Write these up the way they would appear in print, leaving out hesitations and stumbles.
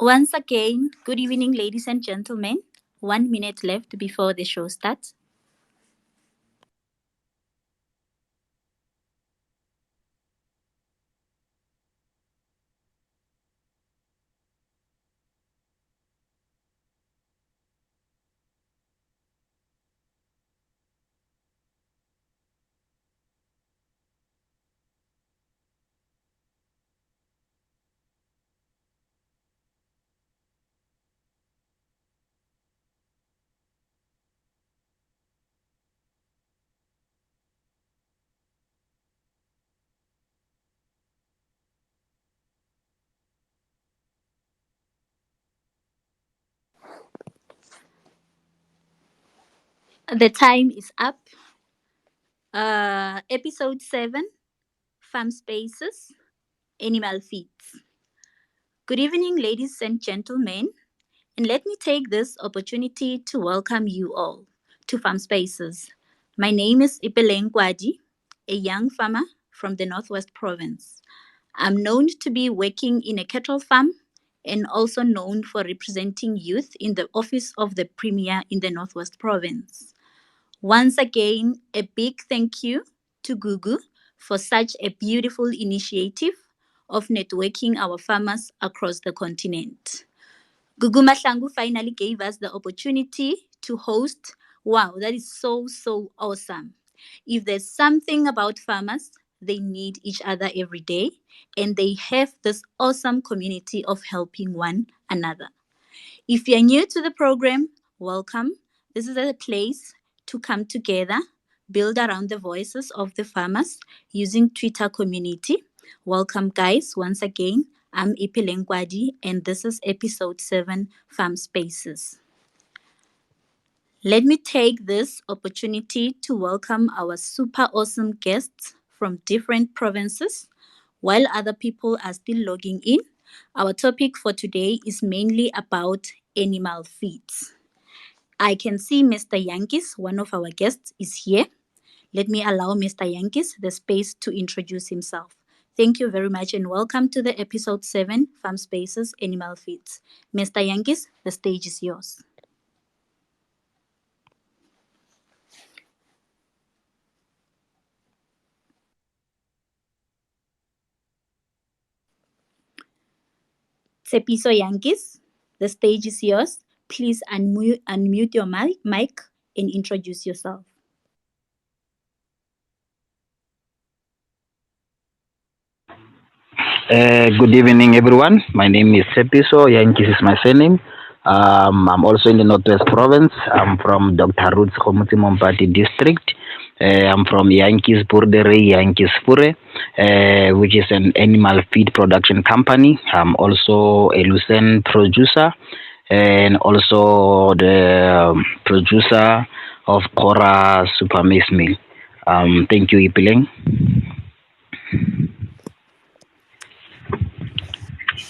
Once again, good evening, ladies and gentlemen. 1 minute left before the show starts. The time is up. Episode 7, FarmSpaces, Animal Feeds. Good evening, ladies and gentlemen. And let me take this opportunity to welcome you all to FarmSpaces. My name is Ipeleng Kwadi, a young farmer from the Northwest Province. I'm known to be working in a cattle farm and also known for representing youth in the office of the Premier in the Northwest Province. Once again, a big thank you to Gugu for such a beautiful initiative of networking our farmers across the continent. Gugu Mahlangu finally gave us the opportunity to host. Wow, that is so awesome. If there's something about farmers, they need each other every day and they have this awesome community of helping one another. If you're new to the program, welcome. This is a place to come together, build around the voices of the farmers using Twitter community. Welcome, guys, once again. I'm Ipeleng Kwadi, and this is episode 7, Farm Spaces. Let me take this opportunity to welcome our super awesome guests from different provinces. While other people are still logging in, our topic for today is mainly about animal feeds. I can see Mr. Jaantjies, one of our guests, is here. Let me allow Mr. Jaantjies the space to introduce himself. Thank you very much and welcome to the episode 7, Farm Spaces Animal Feeds. Mr. Jaantjies, the stage is yours. Tshepiso Jaantjies, the stage is yours. Please unmute your mic and introduce yourself. Good evening, everyone. My name is Tshepiso. Jaantjies is my surname. I'm also in the Northwest Province. I'm from Dr. Roots Komutsi Mompati district. I'm from Jaantjies Boerdery, Jaantjies which is an animal feed production company. I'm also a Lucerne producer and also the producer of Cora Super Maize Meal. Thank you, Ipeleng.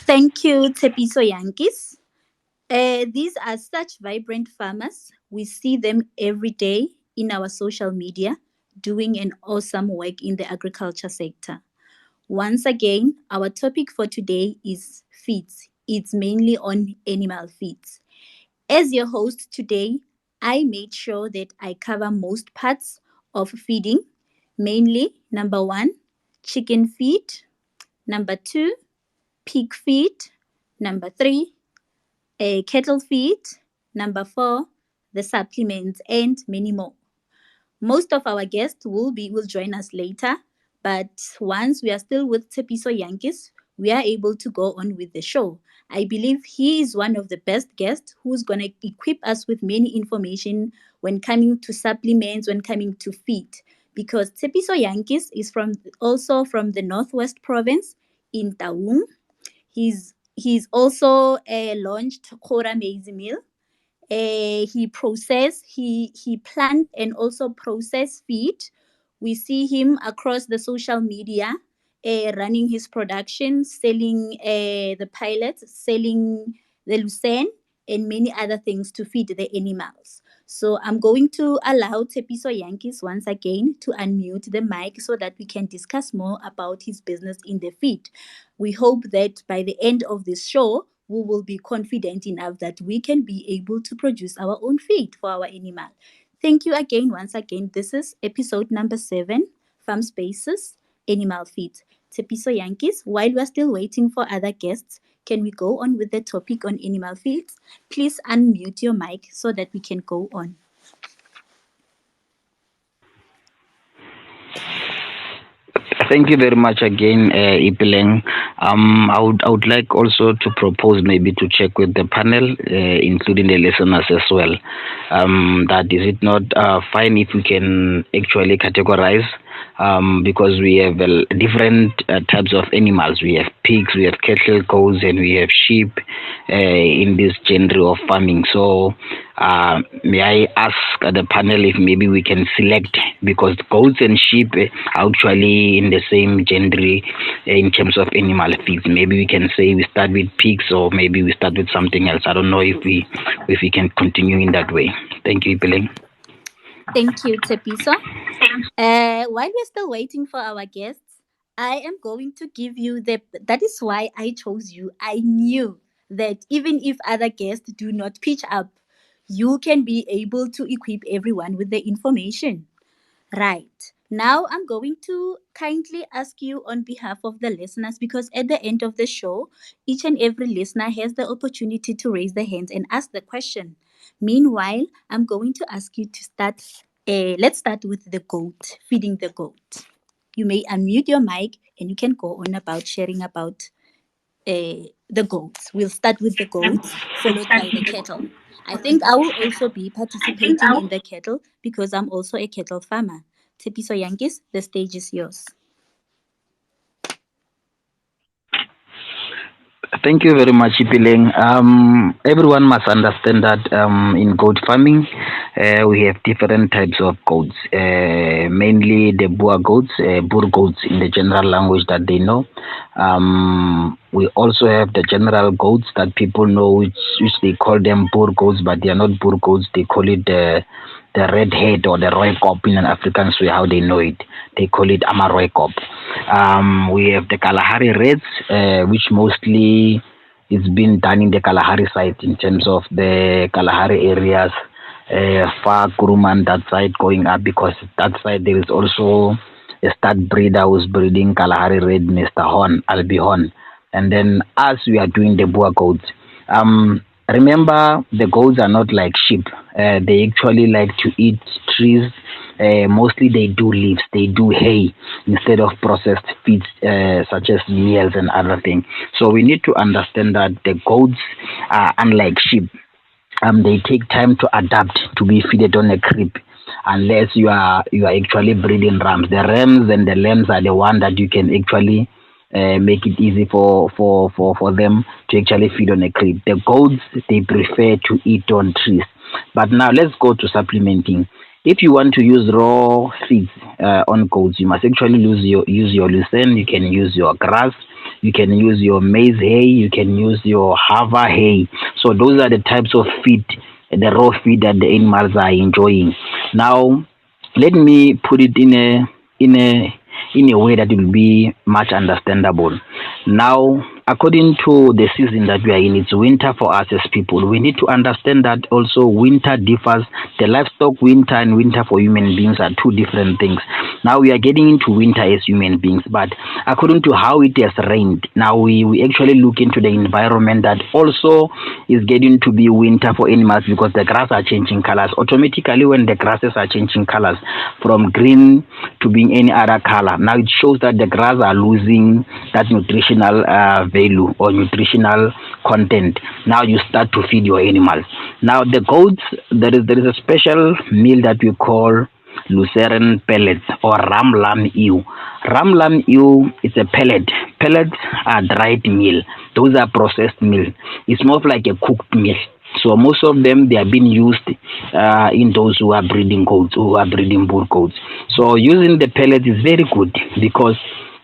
Thank you, Tshepiso Jaantjies. These are such vibrant farmers. We see them every day in our social media doing an awesome work in the agriculture sector. Once again, our topic for today is feeds. It's mainly on animal feeds. As your host today, I made sure that I cover most parts of feeding, mainly number 1, chicken feed, number 2, pig feed, number 3, a cattle feed, number 4, the supplements, and many more. Most of our guests will join us later, but once we are still with Tshepiso Jaantjies, we are able to go on with the show. I believe he is one of the best guests who's going to equip us with many information when coming to supplements, when coming to feed. Because Tshepiso Jaantjies is also from the Northwest Province in Taung. He's also launched Cora Maize Meal. He plant and also process feed. We see him across the social media, running his production, selling the pellets, selling the lucerne, and many other things to feed the animals. So I'm going to allow Tshepiso Jaantjies once again to unmute the mic so that we can discuss more about his business in the feed. We hope that by the end of this show, we will be confident enough that we can be able to produce our own feed for our animal. Thank you again, once again. This is episode number 7, FarmSpaces, Animal Feed. Tshepiso, Jaantjies, while we're still waiting for other guests, can we go on with the topic on animal feeds? Please unmute your mic so that we can go on. Thank you very much again, Ipeleng. I would like also to propose maybe to check with the panel, including the listeners as well. That is it not fine if we can actually categorize, because we have different types of animals. We have pigs, we have cattle, goats, and we have sheep in this genre of farming. So may I ask the panel if maybe we can select, because goats and sheep are actually in the same genre in terms of animal feeds. Maybe we can say we start with pigs, or maybe we start with something else. I don't know if we can continue in that way. Thank you, Ipeleng. Thank you, Tshepiso. While we're still waiting for our guests, I am going to give you that is why I chose you. I knew that even if other guests do not pitch up, you can be able to equip everyone with the information. Right. Now I'm going to kindly ask you on behalf of the listeners, because at the end of the show, each and every listener has the opportunity to raise their hands and ask the question. Meanwhile, I'm going to ask you to start. Let's start with the goat, feeding the goat. You may unmute your mic and you can go on about sharing about the goats. We'll start with the goats, followed by the cattle. I think I will also be participating in the cattle because I'm also a cattle farmer. Tshepiso, Jaantjies, the stage is yours. Thank you very much, Ipileng. Everyone must understand that in goat farming, we have different types of goats. Mainly the Boer goats, Boer goats in the general language that they know. We also have the general goats that people know, which they call them Boer goats, but they are not Boer goats. They call it the red head or the rooikop in an African way, how they know it. They call it Amarooikop. We have the Kalahari Reds, which mostly it's been done in the Kalahari side in terms of the Kalahari areas, far Kuruman, that side going up, because that side there is also a stud breeder who's breeding Kalahari Red, Mr. Horn, Albihon. And then as we are doing the Boer goats, remember the goats are not like sheep. They actually like to eat trees. Mostly they do leaves, they do hay instead of processed feeds such as meals and other things. So we need to understand that the goats are unlike sheep. They take time to adapt to be fed on a crib, unless you are actually breeding rams. The rams and the lambs are the one that you can actually make it easy for them to actually feed on a crib. The goats, they prefer to eat on trees. But now let's go to supplementing. If you want to use raw feeds on goats, you must actually use your lucerne. You can use your grass. You can use your maize hay. You can use your hava hay. So those are the types of feed, the raw feed that the animals are enjoying. Now, let me put it in a way that will be much understandable. Now, according to the season that we are in, it's winter for us as people. We need to understand that also winter differs. The livestock winter and winter for human beings are two different things. Now we are getting into winter as human beings, but according to how it has rained, now we actually look into the environment that also is getting to be winter for animals, because the grass are changing colors. Automatically, when the grasses are changing colors from green to being any other color, now it shows that the grass are losing that nutritional value or nutritional content. Now you start to feed your animals. Now the goats, there is a special meal that we call lucerne pellets or ram lamb ewe. Ram lamb ewe is a pellet. Pellets are dried meal. Those are processed meal. It's more of like a cooked meal. So most of them, they are being used in those who are breeding goats, who are breeding bull goats. So using the pellet is very good, because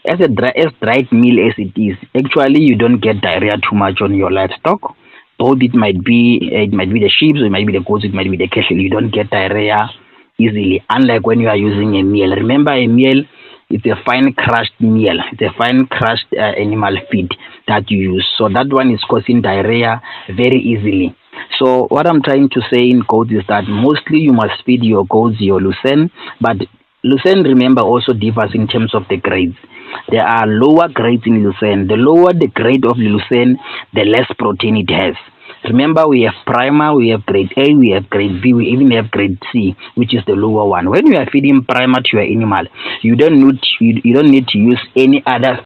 as dried meal as it is, actually you don't get diarrhea too much on your livestock. Both it might be the sheep, it might be the goats, it might be the cattle. You don't get diarrhea easily, unlike when you are using a meal. Remember, a meal it's a fine crushed meal. It's a fine crushed animal feed that you use. So that one is causing diarrhea very easily. So what I'm trying to say in goats is that mostly you must feed your goats your lucerne, but lucerne, remember, also differs in terms of the grades. There are lower grades in lucerne. The lower the grade of lucerne, the less protein it has. Remember, we have primer, we have grade A, we have grade B, we even have grade C, which is the lower one. When you are feeding primer to your animal, you don't need to use any other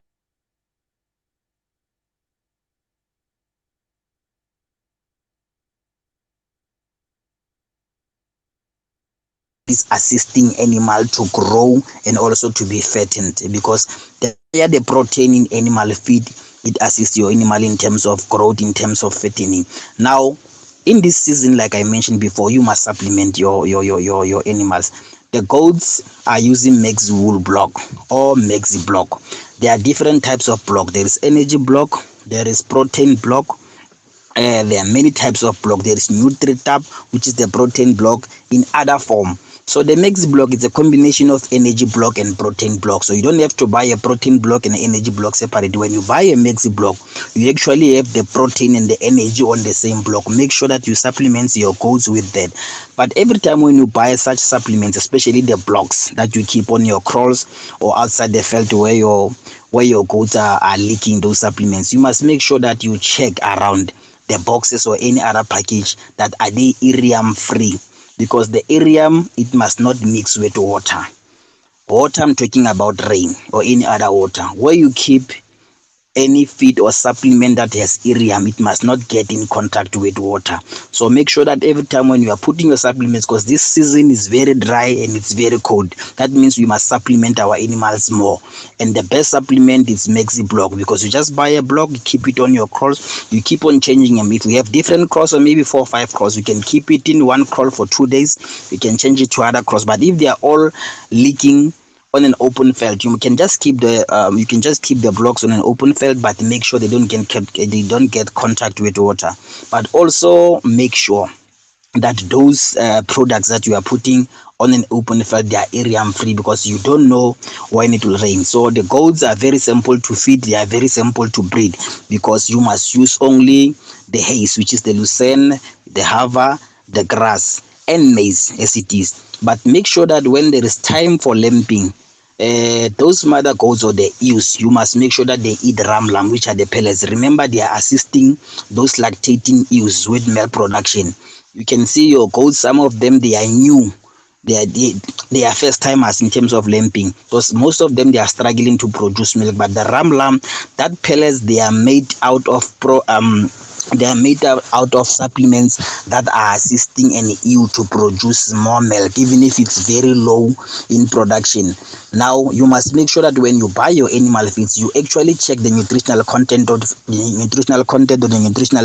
is assisting animal to grow and also to be fattened, because the higher the protein in animal feed, it assists your animal in terms of growth, in terms of fattening. Now, in this season, like I mentioned before, you must supplement your animals. The goats are using maxi wool block or maxi block. There are different types of block. There is energy block, there is protein block, there are many types of block. There is NutriTab, which is the protein block in other form. So the mix block is a combination of energy block and protein block. So you don't have to buy a protein block and an energy block separate. When you buy a mix block, you actually have the protein and the energy on the same block. Make sure that you supplement your goats with that. But every time when you buy such supplements, especially the blocks that you keep on your crawls or outside the field where your goats are leaking those supplements, you must make sure that you check around the boxes or any other package that are they irium free, because the irium, it must not mix with water. I'm talking about rain or any other water. Where you keep any feed or supplement that has irium, it must not get in contact with water. So make sure that every time when you are putting your supplements, because this season is very dry and it's very cold, that means we must supplement our animals more. And the best supplement is maxi block, because you just buy a block, you keep it on your crawls, you keep on changing them. If we have different crawls or maybe 4 or 5 crawls, you can keep it in one crawl for 2 days, you can change it to other crawls. But if they are all leaking on an open field, you can just keep the blocks on an open field, but make sure they don't get contact with water. But also make sure that those products that you are putting on an open field, they are irium free, because you don't know when it will rain. So the goats are very simple to feed, they are very simple to breed, because you must use only the haze, which is the lucerne, the hava, the grass, and maize as it is. But make sure that when there is time for lambing, those mother goats or the ewes, you must make sure that they eat ramlam, which are the pellets. Remember, they are assisting those lactating ewes with milk production. You can see your goats, some of them, they are new. They are first timers in terms of lambing, because most of them, they are struggling to produce milk. But the ramlam, that pellets, they are made out of supplements that are assisting an ewe to produce more milk, even if it's very low in production. Now, you must make sure that when you buy your animal feeds, you actually check the nutritional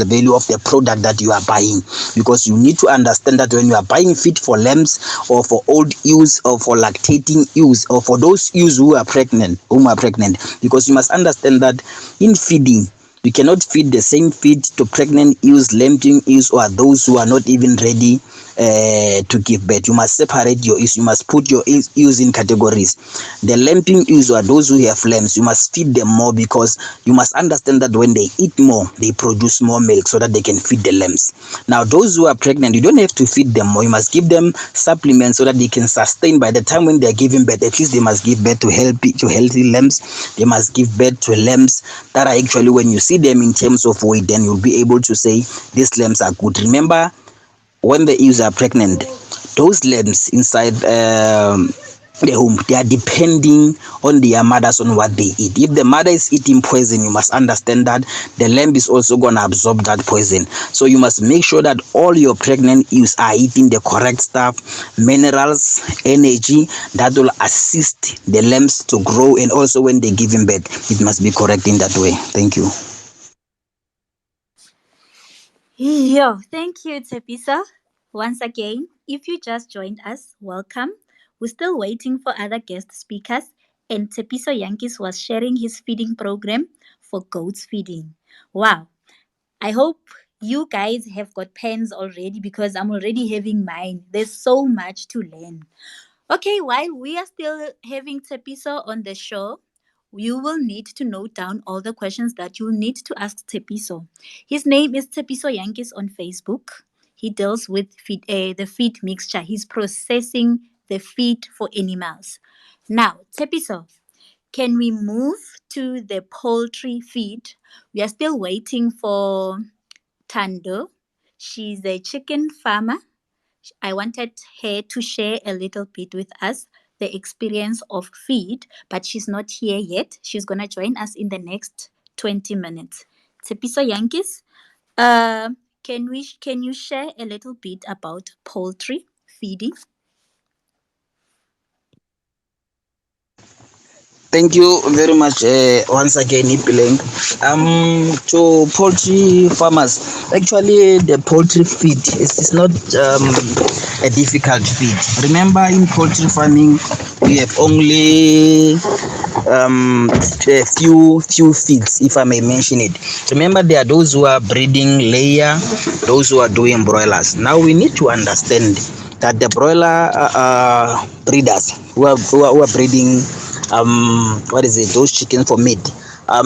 value of the product that you are buying, because you need to understand that when you are buying feed for lambs or for old ewes or for lactating ewes or for those ewes who are pregnant, because you must understand that in feeding, you cannot feed the same feed to pregnant ewes, lambing ewes, or those who are not even ready to give birth. You must separate your ewes. You must put your ewes in categories. The lambing ewes are those who have lambs. You must feed them more, because you must understand that when they eat more, they produce more milk so that they can feed the lambs. Now, those who are pregnant, you don't have to feed them more. You must give them supplements so that they can sustain. By the time when they are giving birth, at least they must give birth to healthy lambs. They must give birth to lambs that are actually, when you see them in terms of weight, then you'll be able to say these lambs are good. Remember, when the ewes are pregnant, those lambs inside the home, they are depending on their mothers on what they eat. If the mother is eating poison, you must understand that the lamb is also going to absorb that poison. So you must make sure that all your pregnant ewes are eating the correct stuff, minerals, energy that will assist the lambs to grow, and also when they give birth, it must be correct in that way. Thank you. Yo, thank you, Tshepiso. Once again, if you just joined us, welcome. We're still waiting for other guest speakers, and Tshepiso Yankis was sharing his feeding program for goats feeding. Wow, I hope you guys have got pens already, because I'm already having mine. There's so much to learn. Okay, while we are still having Tshepiso on the show, you will need to note down all the questions that you need to ask Tshepiso. His name is Tshepiso Jaantjies on Facebook. He deals with the feed mixture. He's processing the feed for animals. Now, Tshepiso, can we move to the poultry feed? We are still waiting for Tando. She's a chicken farmer. I wanted her to share a little bit with us the experience of feed, but she's not here yet. She's going to join us in the next 20 minutes. Tshepiso Jaantjies, uh, can you share a little bit about poultry feeding? Thank you very much once again, Ipeleng. To poultry farmers, actually the poultry feed is not a difficult feed. Remember, in poultry farming, we have only a few feeds, if I may mention it. Remember, there are those who are breeding layer, those who are doing broilers. Now we need to understand that the broiler breeders who are breeding what is it, those chickens for meat,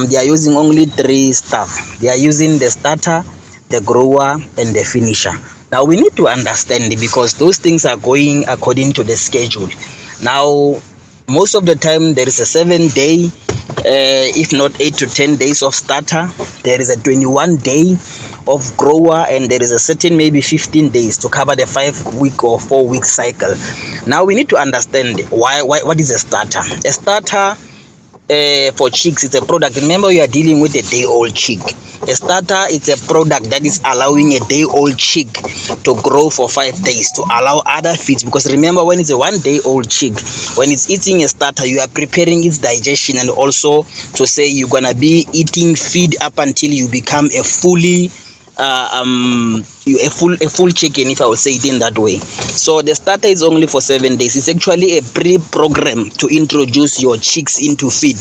they are using only three stuff. They are using the starter, the grower, and the finisher. Now we need to understand it because those things are going according to the schedule. Now most of the time there is a 7 day, if not 8 to 10 days of starter. There is a 21 day of grower, and there is a certain maybe 15 days to cover the 5 week or 4 week cycle. Now we need to understand why what is a starter. A starter for chicks, it's a product. Remember, you are dealing with a day-old chick. A starter, it's a product that is allowing a day-old chick to grow for 5 days to allow other feeds. Because remember, when it's a 1 day-old chick, when it's eating a starter, you are preparing its digestion, and also to say you're gonna be eating feed up until you become a fully a full chicken, if I would say it in that way. So the starter is only for 7 days. It's actually a pre-program to introduce your chicks into feed.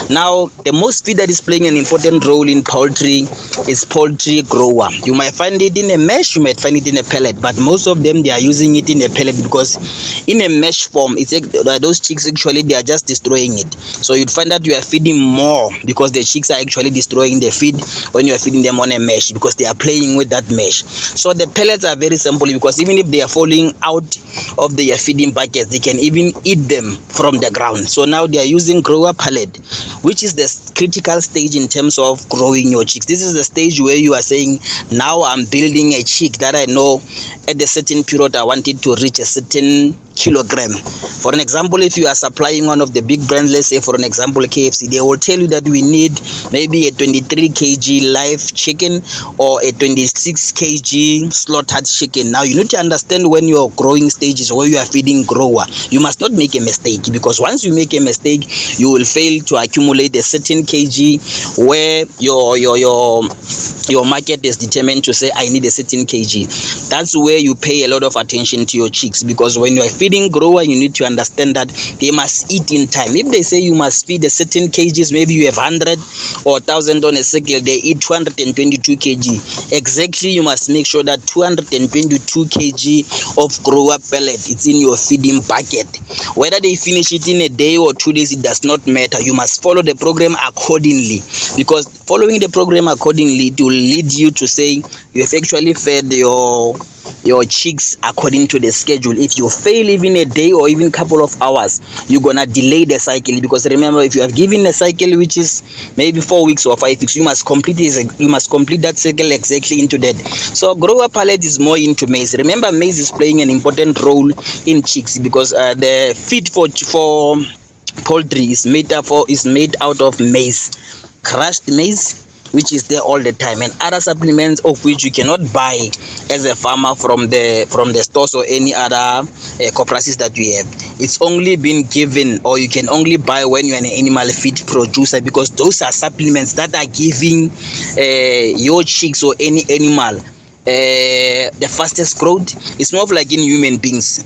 Now the most feed that is playing an important role in poultry is poultry grower. You might find it in a mesh, you might find it in a pellet, but most of them, they are using it in a pellet because in a mesh form, it's those chicks actually, they are just destroying it. So you'd find that you are feeding more because the chicks are actually destroying the feed when you are feeding them on a mesh, because they are playing with that mesh. So the pellets are very simple, because even if they are falling out of their feeding buckets, they can even eat them from the ground. So now they are using grower pellet, which is the critical stage in terms of growing your chicks. This is the stage where you are saying, now I'm building a chick that I know at a certain period I want it to reach a certain kilogram. For an example, if you are supplying one of the big brands, let's say for an example KFC, they will tell you that we need maybe a 23 kg live chicken or a 26 kg slaughtered chicken. Now you need to understand when your growing stage is where you are feeding grower, you must not make a mistake, because once you make a mistake, you will fail to accumulate a certain kg where your market is determined to say I need a certain kg. That's where you pay a lot of attention to your chicks, because when you are feeding grower, you need to understand that they must eat in time. If they say you must feed a certain kgs, maybe you have 100 or 1000 on a cycle, they eat 222 kg. Exactly, you must make sure that 222 kg of grower pellet, it's in your feeding bucket. Whether they finish it in a day or 2 days, it does not matter. You must follow the program accordingly, because following the program accordingly, it will lead you to say you have actually fed your chicks according to the schedule. If you fail even a day or even couple of hours, you're gonna delay the cycle, because remember, if you have given a cycle which is maybe 4 weeks or 5 weeks, you must complete that cycle exactly into that. So grower pellet is more into maize. Remember, maize is playing an important role in chicks, because the feed for poultry is made out of maize, crushed maize, which is there all the time, and other supplements of which you cannot buy as a farmer from the stores or any other cooperatives that you have. It's only been given, or you can only buy when you're an animal feed producer, because those are supplements that are giving your chicks or any animal the fastest growth. It's more of like in human beings.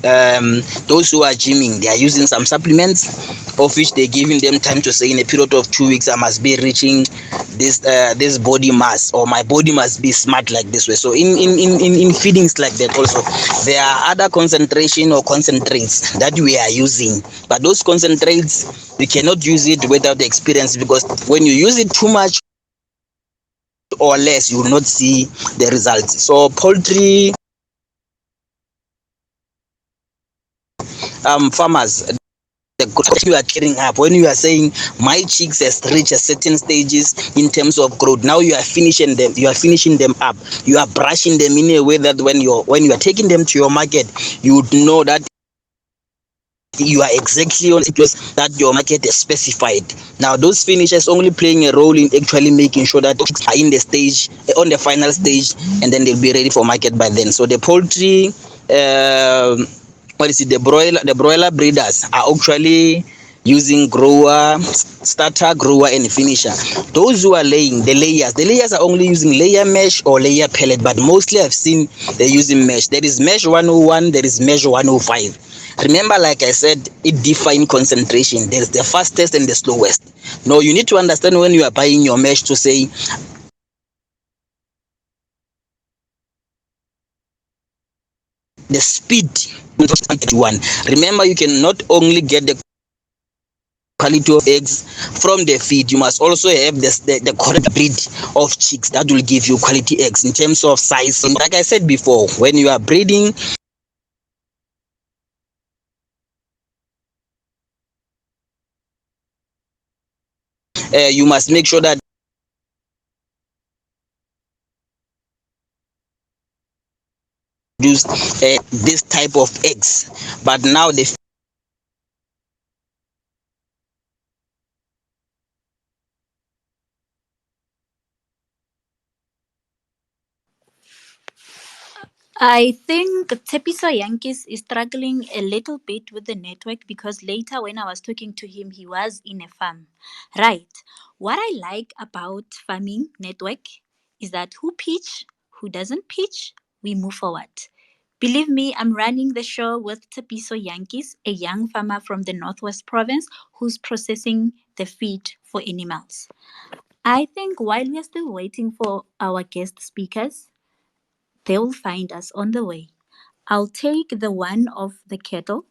Those who are gymming, they are using some supplements, of which they're giving them time to say in a period of 2 weeks I must be reaching this body mass, or my body must be smart like this way. So in feedings like that also, there are other concentration or concentrates that we are using, but those concentrates you cannot use it without the experience, because when you use it too much or less, you will not see the results. So poultry farmers, the growth you are carrying up, when you are saying my chicks has reached a certain stages in terms of growth, now you are finishing them up, you are brushing them in a way that when you are taking them to your market, you would know that you are exactly on it that your market is specified. Now those finishes only playing a role in actually making sure that chicks are in the stage, on the final stage, and then they'll be ready for market by then. So the poultry, what is it, the broiler breeders are actually using grower, starter, grower, and finisher. Those who are laying, the layers are only using layer mesh or layer pellet, but mostly I've seen they're using mesh. There is mesh 101, there is mesh 105. Remember, like I said, it defines concentration. There's the fastest and the slowest. No, you need to understand when you are buying your mesh to say the speed one. Remember, you can not only get the quality of eggs from the feed, you must also have the correct breed of chicks that will give you quality eggs in terms of size. And like I said before, when you are breeding, you must make sure that use this type of eggs. But now the I think Tshepiso Yankees is struggling a little bit with the network because later when I was talking to him, he was in a farm. Right. What I like about farming network is that who pitch, who doesn't pitch, we move forward. Believe me, I'm running the show with Tshepiso Yankees, a young farmer from the Northwest Province who's processing the feed for animals. I think while we are still waiting for our guest speakers, they will find us on the way. I'll take the one of the kettle.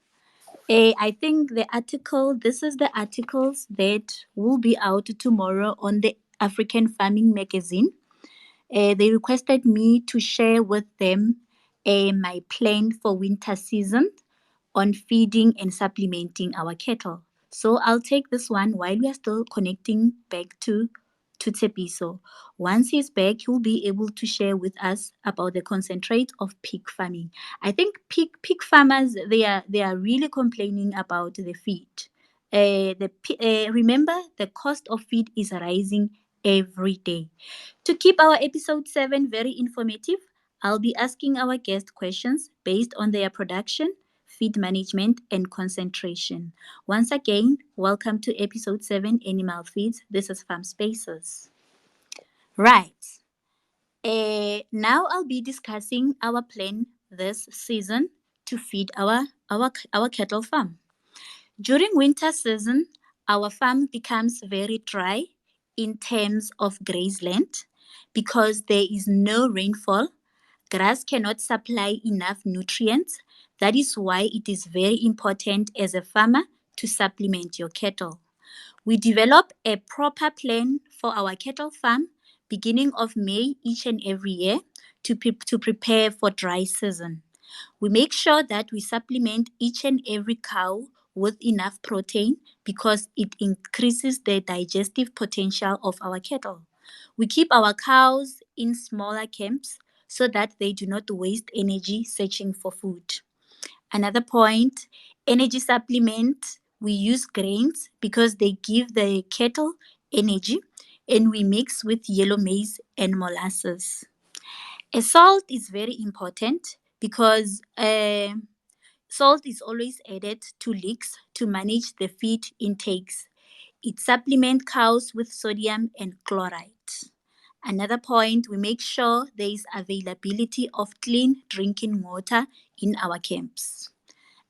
I think this is the articles that will be out tomorrow on the African Farming Magazine. They requested me to share with them my plan for winter season on feeding and supplementing our cattle. So I'll take this one while we are still connecting back to Tshepiso. Once he's back, he'll be able to share with us about the concentrate of pig farming. I think pig farmers they are really complaining about the feed. Remember, the cost of feed is rising every day. To keep our episode 7 very informative, I'll be asking our guest questions based on their production, feed management, and concentration. Once again, welcome to episode 7 Animal Feeds. This is FarmSpaces. Right. Now I'll be discussing our plan this season to feed our cattle farm. During winter season, our farm becomes very dry in terms of grazeland because there is no rainfall. Grass cannot supply enough nutrients. That is why it is very important as a farmer to supplement your cattle. We develop a proper plan for our cattle farm beginning of May each and every year to prepare for dry season. We make sure that we supplement each and every cow with enough protein because it increases the digestive potential of our cattle. We keep our cows in smaller camps so that they do not waste energy searching for food. Another point, energy supplement. We use grains because they give the cattle energy, and we mix with yellow maize and molasses. A salt is very important because salt is always added to leeks to manage the feed intakes. It supplements cows with sodium and chloride. Another point, we make sure there is availability of clean drinking water in our camps.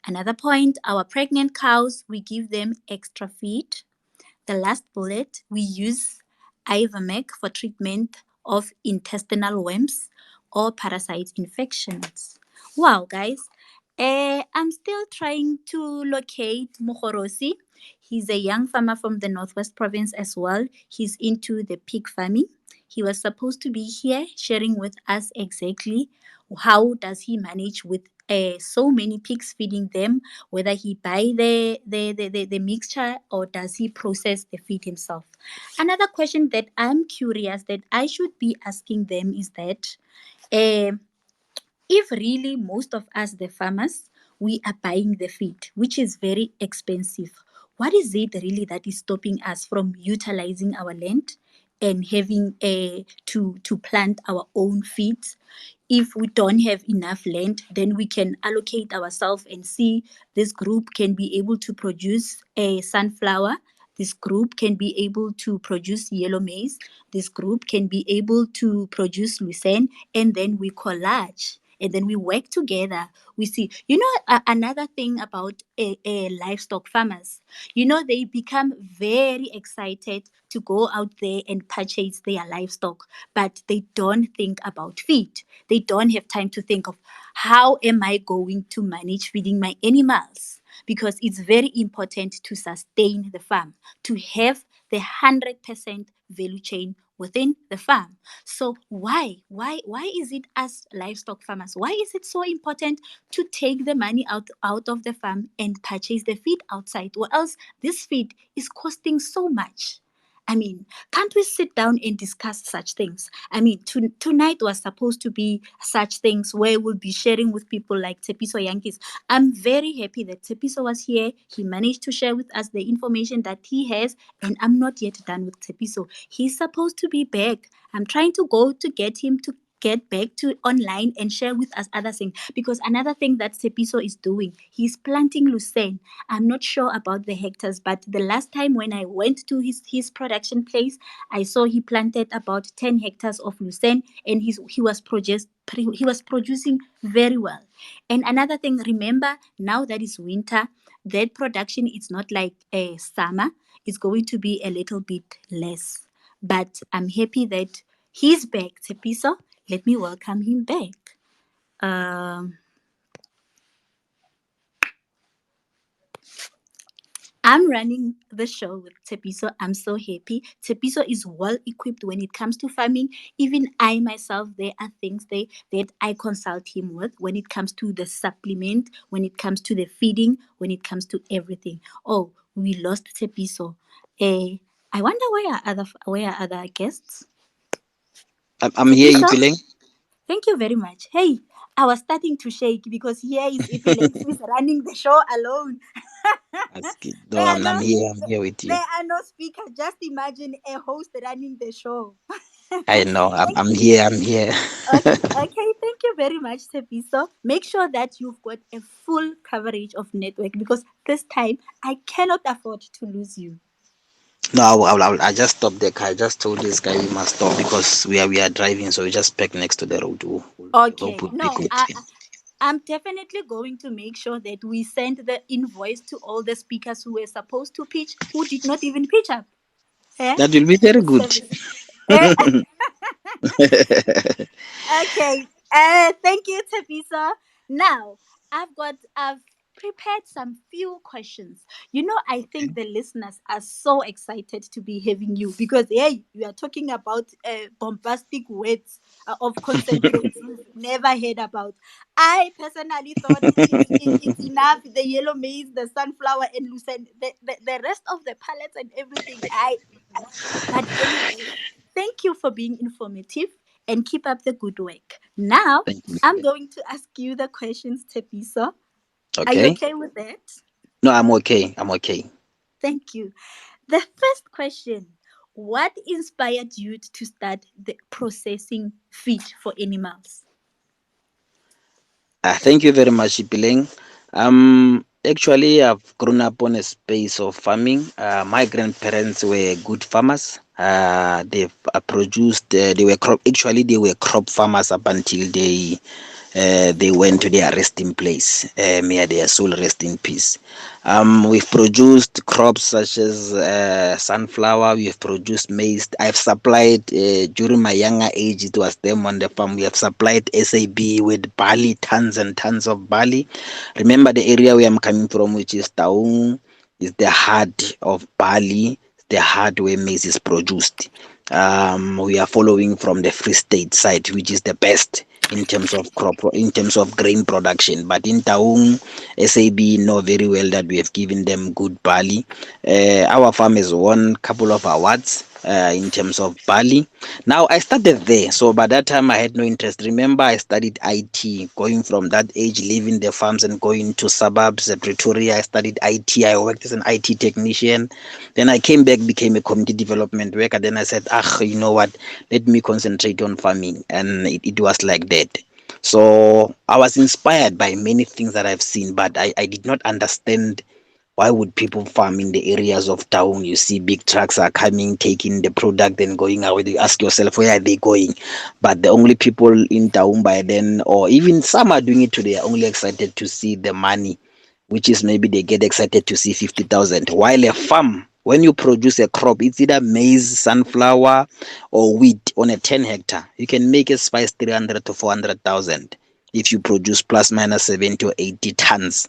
Another point, our pregnant cows, we give them extra feed. The last bullet, we use Ivermectin for treatment of intestinal worms or parasite infections. Wow, guys. I'm still trying to locate Muhorosi. He's a young farmer from the Northwest Province as well. He's into the pig farming. He was supposed to be here sharing with us exactly how does he manage with so many pigs, feeding them, whether he buy the mixture or does he process the feed himself. Another question that I'm curious that I should be asking them is that uh, if really most of us, the farmers, we are buying the feed, which is very expensive, what is it really that is stopping us from utilizing our land and having to plant our own feed? If we don't have enough land, then we can allocate ourselves and see this group can be able to produce a sunflower. This group can be able to produce yellow maize. This group can be able to produce lucerne, and then we collage and then we work together. We see, another thing about livestock farmers, they become very excited to go out there and purchase their livestock, but they don't think about feed. They don't have time to think of how am I going to manage feeding my animals, because it's very important to sustain the farm, to have the 100% value chain within the farm. So why is it as livestock farmers, why is it so important to take the money out of the farm and purchase the feed outside, or else this feed is costing so much? I mean, can't we sit down and discuss such things? I mean, tonight was supposed to be such things where we'll be sharing with people like Tshepiso Yankees. I'm very happy that Tshepiso was here. He managed to share with us the information that he has, and I'm not yet done with Tshepiso. He's supposed to be back. I'm trying to go to get him to get back to online and share with us other things, because another thing that Tshepiso is doing, he's planting lucerne. I'm not sure about the hectares, but the last time when I went to his production place, I saw he planted about 10 hectares of lucerne, and he was producing very well. And another thing, remember, now that is winter, that production is not like a summer. It's going to be a little bit less. But I'm happy that he's back. Tshepiso, let me welcome him back. I'm running the show with Tshepiso. I'm so happy. Tshepiso is well equipped when it comes to farming. Even I myself, there are things that I consult him with when it comes to the supplement, when it comes to the feeding, when it comes to everything. Oh, we lost Tshepiso. I wonder where are other guests? I'm here, Tshepiso? Ipeleng. Thank you very much. Hey, I was starting to shake because here is Ipeleng. She's running the show alone. No, there are no I'm here with you. there are no speakers. Just imagine a host running the show. I know. Thank I'm here. I'm here. Okay, thank you very much, Tshepiso. Make sure that you've got a full coverage of network, because this time I cannot afford to lose you. No, I just stopped the car. I just told this guy we must stop because we are driving. So we just park next to the road. I hope Okay, we'll be no, good. I'm definitely going to make sure that we send the invoice to all the speakers who were supposed to pitch, who did not even pitch up. Eh? That will be very Good good. service. Eh? Okay. Thank you, Tshepiso. Now, I've prepared some few questions. I think the listeners are so excited to be having you, because hey, you are talking about bombastic words of concentrates we've never heard about. I personally thought it's enough. The yellow maize, the sunflower, and lucerne, the rest of the pallets and everything. But anyway, thank you for being informative and keep up the good work. Now, Thank you. I'm going to ask you the questions, Tshepiso. Are you Okay. okay with that? No, I'm okay. I'm okay. Thank you. The first question, what inspired you to start the processing feed for animals? Thank you very much, Ipeleng. Actually, I've grown up on a space of farming. My grandparents were good farmers. They've produced. They were crop. Actually, they were crop farmers up until they went to their resting place. May their soul rest in peace. We've produced crops such as sunflower. We have produced maize. I've supplied during my younger age. It was them on the farm. We have supplied SAB with barley, tons and tons of barley. Remember the area where I'm coming from, which is Tsaone, is the heart of barley, the heart where maize is produced. We are following from the Free State side, which is the best in terms of in terms of grain production. But in Taung, SAB know very well that we have given them good barley. Our farm has won a couple of awards in terms of barley. Now I started there, so by that time I had no interest. Remember, I studied IT. Going from that age, leaving the farms and going to suburbs, Pretoria, I studied IT. I worked as an IT technician. Then I came back, became a community development worker. Then I said, ah, you know what? Let me concentrate on farming, and it was like that. So I was inspired by many things that I've seen, but I did not understand why would people farm in the areas of town. You see big trucks are coming, taking the product and going away. You ask yourself, where are they going? But the only people in town by then, or even some are doing it today, are only excited to see the money, which is maybe they get excited to see 50,000. While a farm, when you produce a crop, it's either maize, sunflower, or wheat on a 10 hectare. You can make as far as 300 to 400,000 if you produce plus minus 70 or 80 tons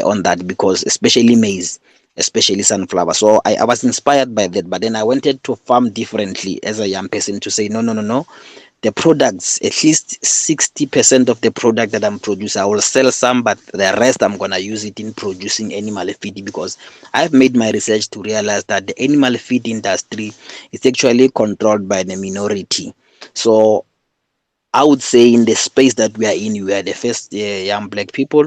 on that, because especially maize, especially sunflower. So I was inspired by that, but then I wanted to farm differently as a young person to say, no, no, no, no. The products, at least 60% of the product that I'm producing, I will sell some, but the rest I'm gonna use it in producing animal feed, because I've made my research to realize that the animal feed industry is actually controlled by the minority. So I would say in the space that we are in, we are the first young black people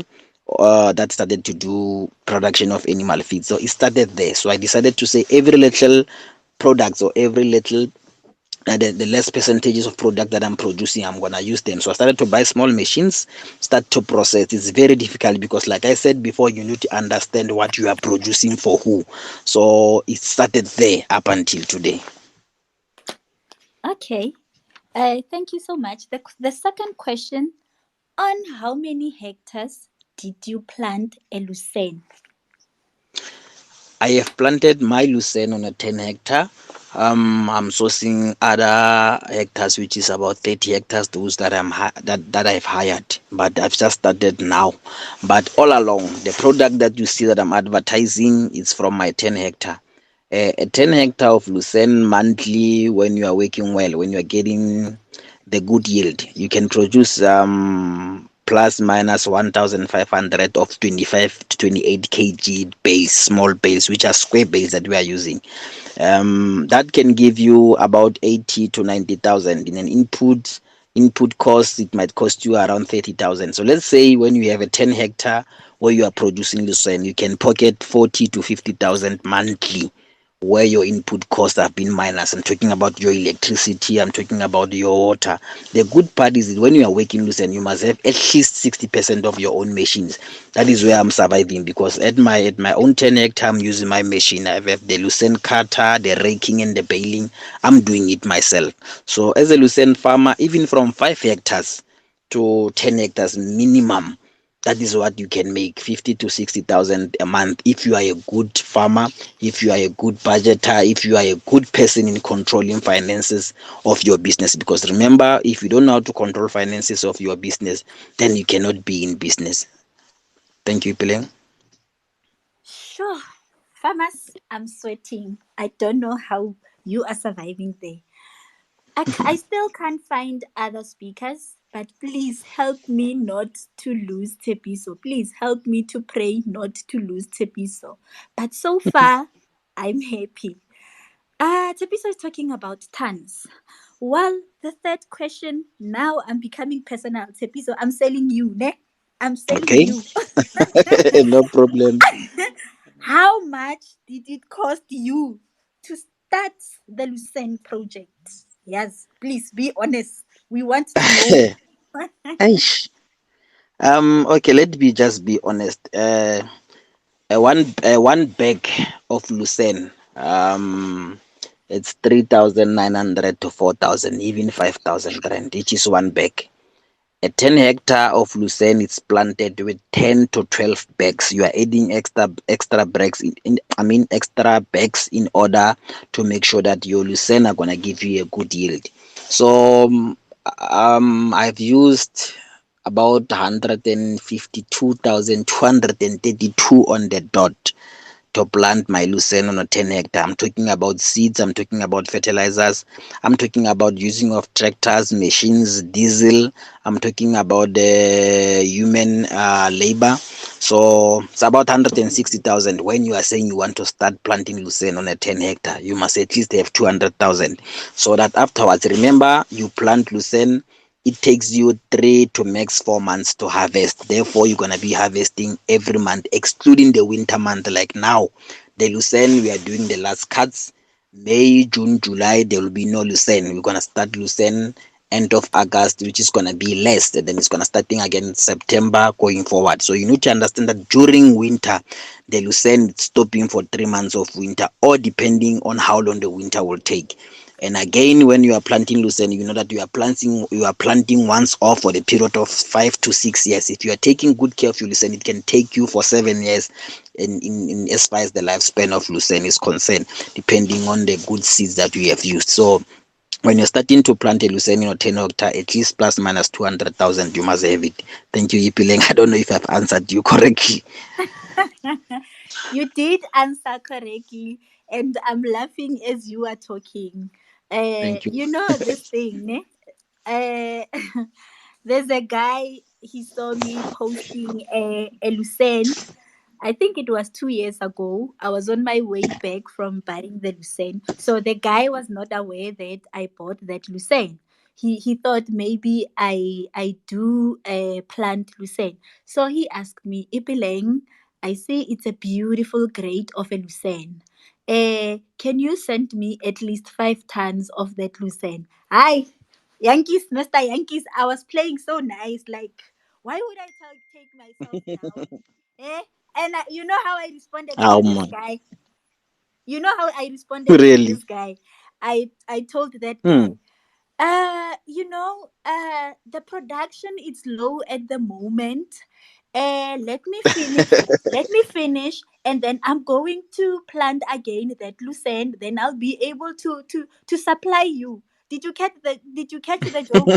that started to do production of animal feed. So it started there. So I decided to say every little products or every little the less percentages of product that I'm producing, I'm gonna use them. So I started to buy small machines, start to process. It's very difficult because, like I said before, you need to understand what you are producing for who. So it started there up until today. Okay. Thank you so much. The second question, on how many hectares did you plant a lucerne? I have planted my lucerne on a 10 hectare. I'm sourcing other hectares, which is about 30 hectares, those that that I've hired, but I've just started now. But all along, the product that you see that I'm advertising is from my 10 hectare. A 10 hectare of lucerne monthly, when you are working well, when you are getting the good yield, you can produce plus minus 1,500 of 25 to 28 kg base, small bales, which are square bales that we are using. That can give you about 80 to 90,000 in an input cost. It might cost you around 30,000. So let's say when you have a 10 hectare where you are producing lucerne, you can pocket 40 to 50,000 monthly, where your input costs have been minus. I'm talking about your electricity, I'm talking about your water. The good part is that when you are working loose, and you must have at least 60% of your own machines. That is where I'm surviving, because at my own 10 hectare, I'm using my machine. I have the lucerne cutter, the raking and the baling. I'm doing it myself. So as a lucerne farmer, even from 5 hectares to 10 hectares minimum, that is what you can make, 50 to 60,000 a month, if you are a good farmer, if you are a good budgeter, if you are a good person in controlling finances of your business. Because remember, if you don't know how to control finances of your business, then you cannot be in business. Thank you, Ipeleng. Sure. Farmers, I'm sweating. I don't know how you are surviving there. I still can't find other speakers, but please help me not to lose Tshepiso. Please help me to pray not to lose Tshepiso. But so far, I'm happy. Tshepiso is talking about tons. Well, the third question, now I'm becoming personal. Tshepiso, I'm selling you, ne? I'm selling Okay. you. No problem. How much did it cost you to start the Lucerne project? Yes, please be honest. We want to know. Aish. Okay, let me just be honest. One bag of lucerne. It's 3,900 to 4,000, even 5,000 rand, each is one bag. A 10 hectare of lucerne is planted with 10 to 12 bags. You are adding extra bags extra bags in order to make sure that your lucerne are gonna give you a good yield. So I've used about 152,232 on the dot to plant my lucerne on a 10 hectare. I'm talking about seeds, I'm talking about fertilizers, I'm talking about using of tractors, machines, diesel, I'm talking about the human labor. So it's about 160,000. When you are saying you want to start planting lucerne on a 10 hectare, you must at least have 200,000. So that afterwards, remember, you plant lucerne, it takes you 3 to max 4 months to harvest. Therefore, you're gonna be harvesting every month, excluding the winter month. Like now, the lucerne we are doing the last cuts. May, June, July, there will be no lucerne. We're gonna start lucerne end of August, which is gonna be less. And then it's gonna starting again September going forward. So you need to understand that during winter, the lucerne is stopping for 3 months of winter, or depending on how long the winter will take. And again, when you are planting lucerne, you know that you are planting once off for the period of 5 to 6 years. If you are taking good care of your lucerne, it can take you for 7 years in as far as the lifespan of lucerne is concerned, depending on the good seeds that you have used. So when you're starting to plant a lucerne or 10 hectare, at least plus minus 200,000, you must have it. Thank you, Ipeleng. I don't know if I've answered you correctly. You did answer correctly, and I'm laughing as you are talking. Thank you. You know this thing, ne? There's a guy, he saw me posting a lucerne. I think it was 2 years ago. I was on my way back from buying the lucerne. So the guy was not aware that I bought that lucerne. He thought maybe I do plant lucerne. So he asked me, Ipeleng, I see it's a beautiful grade of a lucerne. Can you send me at least 5 tons of that lucerne? Hi, Yankees, Mr. Yankees. I was playing so nice. Like, why would I take myself down? Eh? And you know how I responded Oh to this my, guy? You know how I responded to really? this guy? I told that Hmm. guy, the production is low at the moment. Let me finish. Let me finish, and then I'm going to plant again that lucerne. Then I'll be able to supply you. Did you catch the joke?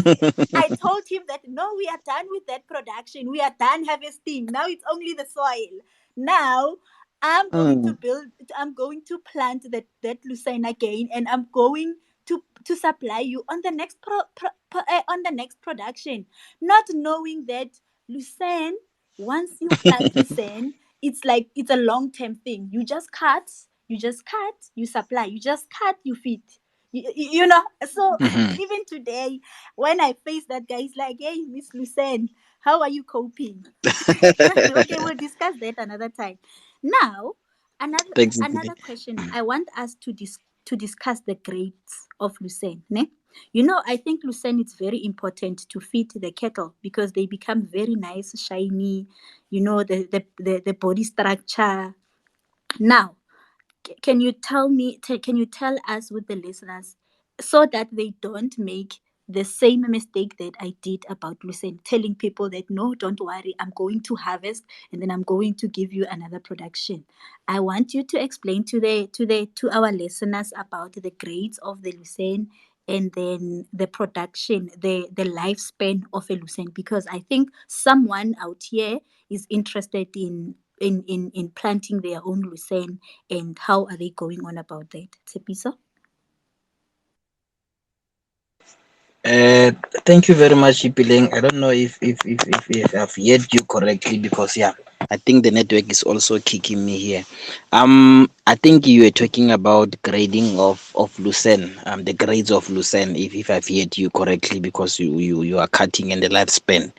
I told him that no, we are done with that production. We are done harvesting. Now it's only the soil. Now I'm going to Hmm. build. I'm going to plant that lucerne again, and I'm going to supply you on the next on the next production, not knowing that lucerne, once you plant lucerne, it's like it's a long term thing. You just cut, you supply, you just cut, you feed. You know, so Mhm. even today, when I face that guy, he's like, hey, Miss Lucerne, how are you coping? Okay, we'll discuss that another time. Now, another Thanks, another Ipeleng. question. I want us to discuss the grades of lucerne. Ne? You know, I think lucerne is very important to feed the cattle because they become very nice, shiny. You know, the body structure. Now, can you can you tell us with the listeners so that they don't make the same mistake that I did about lucerne, telling people that no, don't worry, I'm going to harvest and then I'm going to give you another production. I want you to explain to our listeners about the grades of the lucerne and then the production, the lifespan of a lucerne, because I think someone out here is interested in planting their own lucerne, and how are they going on about that? Tshepiso? Uh, Thank you very much, Ipileng. I don't know if I've heard you correctly because yeah, I think the network is also kicking me here. I think you were talking about grading of lucerne, the grades of lucerne. If I've heard you correctly, because you are cutting in the lifespan.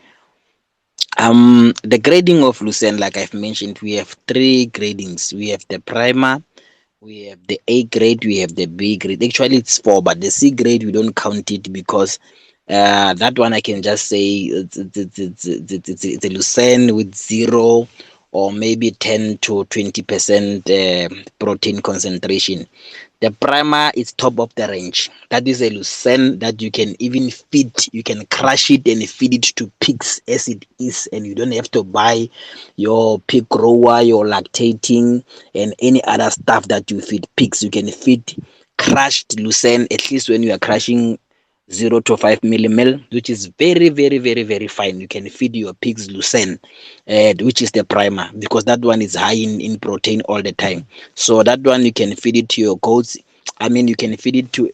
The grading of lucerne, like I've mentioned, we have three gradings. We have the primer, we have the A grade, we have the B grade. Actually, it's four, but the C grade we don't count it because that one I can just say it's a lucerne with 0 or maybe 10 to 20% protein concentration. The primer is top of the range. That is a lucerne that you can even feed, you can crush it and feed it to pigs as it is, and you don't have to buy your pig grower, your lactating, and any other stuff that you feed pigs. You can feed crushed lucerne, at least when you are crushing 0 to 5 millimil, which is very, very, very, very fine. You can feed your pigs lucerne, which is the primer, because that one is high in protein all the time. So that one you can feed it to your goats. I mean, you can feed it to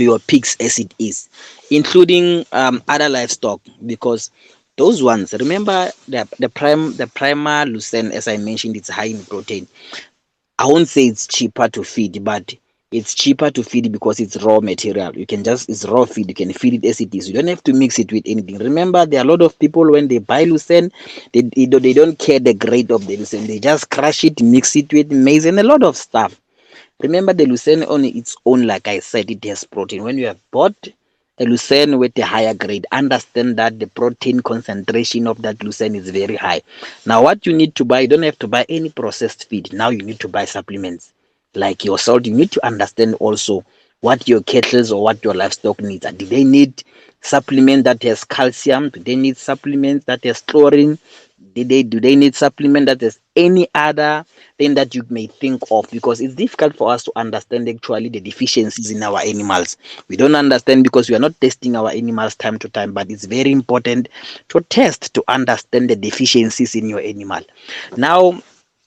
your pigs as it is, including other livestock, because those ones, remember the primer lucerne, as I mentioned, it's high in protein. I won't say it's cheaper to feed, but it's cheaper to feed because it's raw material. You can just, it's raw feed. You can feed it as it is. You don't have to mix it with anything. Remember, there are a lot of people when they buy lucerne, they don't care the grade of the lucerne. They just crush it, mix it with maize and a lot of stuff. Remember, the lucerne on its own, like I said, it has protein. When you have bought a lucerne with a higher grade, understand that the protein concentration of that lucerne is very high. Now, what you need to buy, you don't have to buy any processed feed. Now you need to buy supplements like your salt. You need to understand also what your cattle or what your livestock needs. Do they need supplement that has calcium? Do they need supplements that has chlorine? Do they need supplement that has any other thing that you may think of? Because it's difficult for us to understand actually the deficiencies in our animals. We don't understand because we are not testing our animals time to time, but it's very important to test to understand the deficiencies in your animal. Now,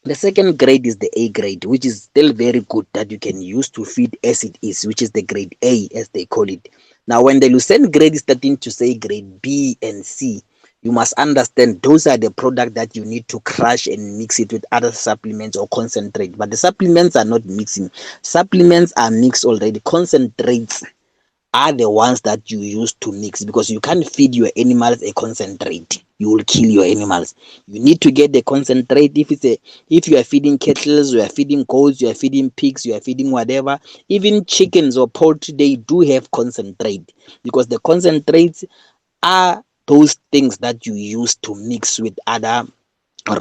the second grade is the A grade, which is still very good, that you can use to feed as it is, which is the grade A, as they call it. Now, when the lucerne grade is starting to say grade B and C, you must understand those are the product that you need to crush and mix it with other supplements or concentrate. But the supplements are not mixing. Supplements are mixed already. Concentrates are the ones that you use to mix, because you can't feed your animals a concentrate. You will kill your animals. You need to get the concentrate. If you are feeding cattle, you are feeding goats, you are feeding pigs, you are feeding whatever, even chickens or poultry, they do have concentrate, because the concentrates are those things that you use to mix with other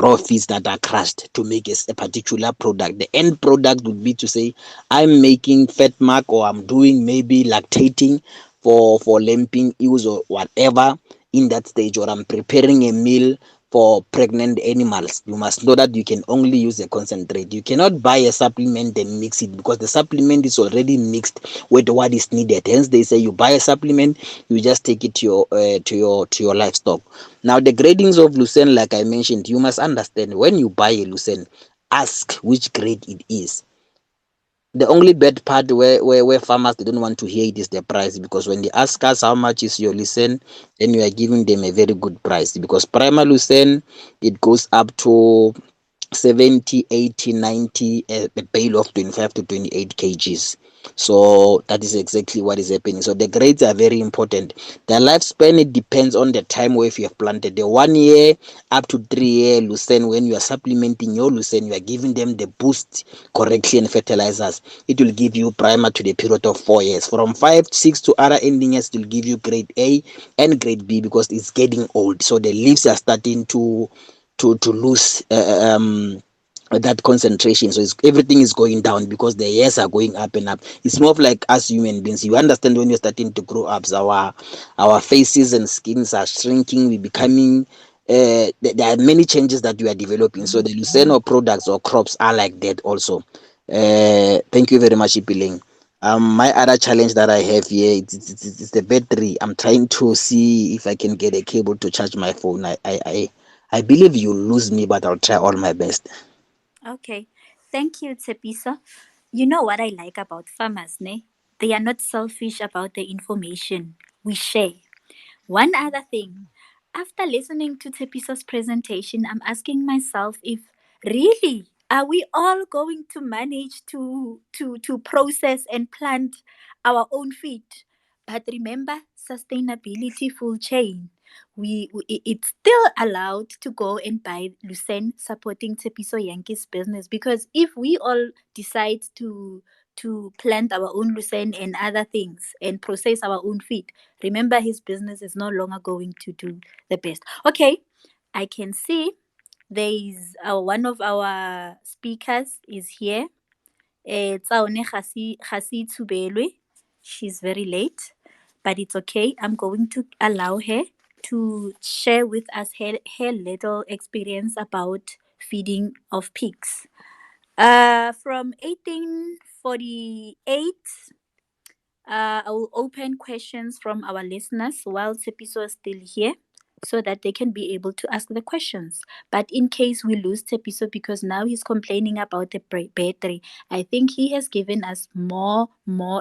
raw feeds that are crushed to make a particular product. The end product would be to say, I'm making fat mark, or I'm doing maybe lactating for lamping ewes or whatever in that stage, or I'm preparing a meal for pregnant animals. You must know that you can only use a concentrate. You cannot buy a supplement and mix it, because the supplement is already mixed with what is needed. Hence, they say you buy a supplement, you just take it to your livestock. Now, the gradings of lucerne, like I mentioned, you must understand when you buy a lucerne, ask which grade it is. The only bad part where farmers, they don't want to hear it is the price, because when they ask us how much is your lucerne, then you are giving them a very good price, because primer lucerne, it goes up to 70, 80, 90, a bale of 25 to 28 kgs. So that is exactly what is happening. So the grades are very important. The lifespan, it depends on the time where, if you have planted the 1 year up to 3 year lucerne, when you are supplementing your lucerne, you are giving them the boost correctly and fertilizers, it will give you primer to the period of 4 years. From 5, 6 to other ending years, it will give you grade A and grade B, because it's getting old. So the leaves are starting to lose that concentration. So everything is going down because the years are going up and up. It's more of like us human beings. You understand, when you're starting to grow up, our faces and skins are shrinking. We're becoming there are many changes that you are developing. So the lucerne or products or crops are like that also. Thank you very much, Ipeleng. My other challenge that I have here, it's the battery. I'm trying to see if I can get a cable to charge my phone. I believe you lose me, but I'll try all my best. Okay. Thank you, Tshepiso. You know what I like about farmers, ne? They are not selfish about the information we share. One other thing, after listening to Tepiso's presentation, I'm asking myself if really are we all going to manage to process and plant our own feed? But remember, sustainability full chain. It's still allowed to go and buy Lucen supporting Tepiso Yankees business, because if we all decide to plant our own lucerne and other things and process our own feed, remember his business is no longer going to do the best. Okay, I can see there is one of our speakers is here, Tsaone Gaseitshubelwe. She's very late, but it's okay. I'm going to allow her to share with us her little experience about feeding of pigs. From 1848, I will open questions from our listeners while Tshepiso is still here so that they can be able to ask the questions. But in case we lose Tshepiso because now he's complaining about the battery, I think he has given us more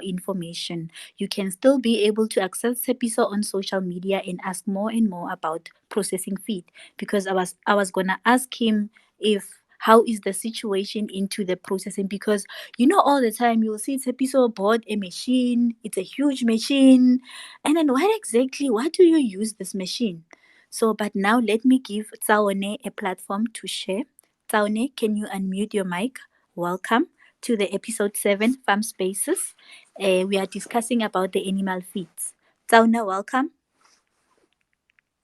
information. You can still be able to access Tshepiso on social media and ask more and more about processing feed, because I was gonna ask him if how is the situation into the processing, because all the time you'll see Tshepiso bought a machine. It's a huge machine. And then what do you use this machine? So, but now let me give Tsaone a platform to share. Tsaone, can you unmute your mic? Welcome to the episode 7 Farm Spaces. We are discussing about the animal feeds. Tsaone, welcome.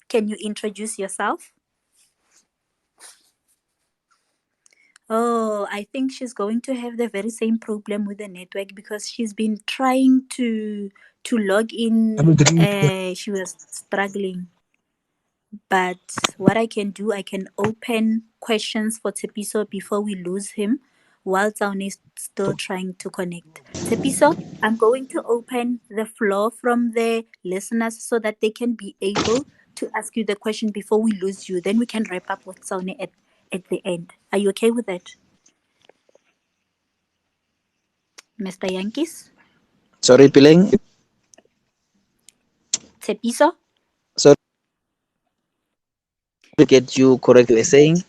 Can you introduce yourself? Oh, I think she's going to have the very same problem with the network because she's been trying to log in. She was struggling. But what I can do, I can open questions for Tshepiso before we lose him while Tsaone is still trying to connect. Tshepiso, I'm going to open the floor from the listeners so that they can be able to ask you the question before we lose you. Then we can wrap up with Tsaone at the end. Are you okay with that, Mr. Yankees? Sorry, Ipeleng. Tshepiso? Sorry to get you correct. You were saying,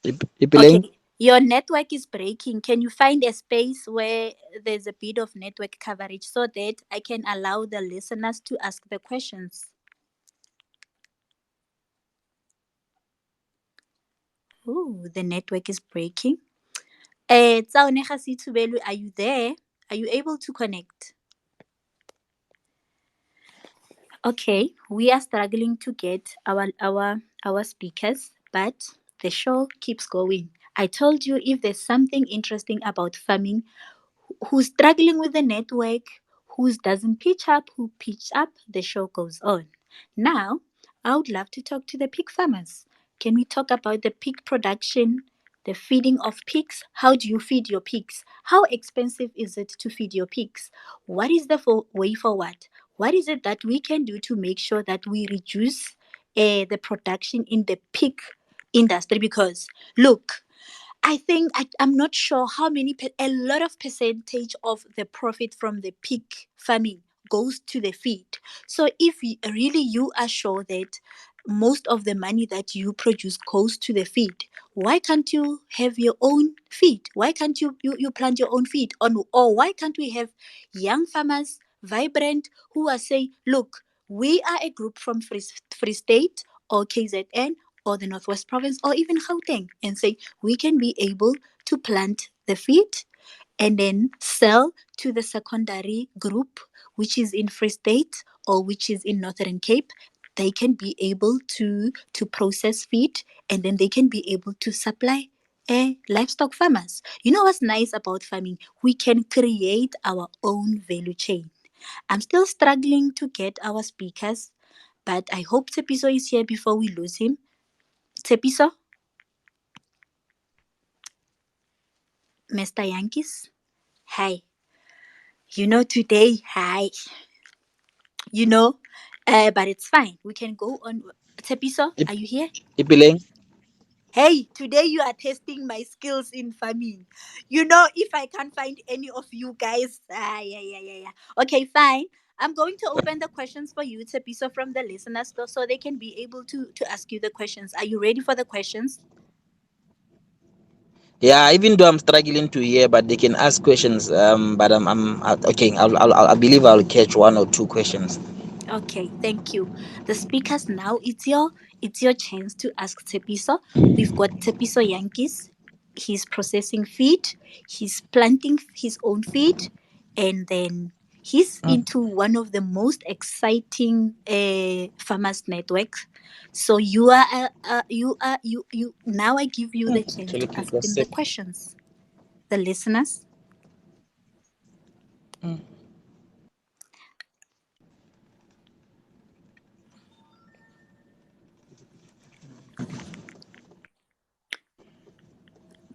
Ipeleng. Okay, your network is breaking. Can you find a space where there's a bit of network coverage so that I can allow the listeners to ask the questions? Oh, the network is breaking. Tsaone Gaseitshubelwe, are you there? Are you able to connect? Okay, we are struggling to get our speakers, but the show keeps going. I told you if there's something interesting about farming, who's struggling with the network, who doesn't pitch up, who pitch up, the show goes on. Now, I would love to talk to the pig farmers. Can we talk about the pig production, the feeding of pigs? How do you feed your pigs? How expensive is it to feed your pigs? What is the way forward? What is it that we can do to make sure that we reduce the production in the pig industry? Because look, I think I'm not sure how many, a lot of percentage of the profit from the pig farming goes to the feed. So if really you are sure that most of the money that you produce goes to the feed, why can't you have your own feed? Why can't you plant your own feed? Or why can't we have young farmers, vibrant, who are saying, look, we are a group from Free State or KZN or the Northwest Province or even Gauteng, and say we can be able to plant the feed and then sell to the secondary group, which is in Free State or which is in Northern Cape. They can be able to process feed, and then they can be able to supply livestock farmers. You know what's nice about farming? We can create our own value chain. I'm still struggling to get our speakers, but I hope Tshepiso is here before we lose him. Tshepiso, Mr. Yankees, hi. Today, hi. You know, but it's fine. We can go on. Tshepiso, Ip- are you here? Ipeleng. Hey, today you are testing my skills in farming. If I can't find any of you guys, yeah. Okay, fine. I'm going to open the questions for you, Tshepiso, from the listeners, so they can be able to ask you the questions. Are you ready for the questions? Yeah, even though I'm struggling to hear, but they can ask questions. But I'm okay. I believe I'll catch one or two questions. Okay, thank you. The speakers now, it's your chance to ask Tshepiso. We've got Tshepiso Yankees. He's processing feed. He's planting his own feed, and then he's into one of the most exciting farmers networks. So you are you now I give you the chance to ask him the questions. the listeners?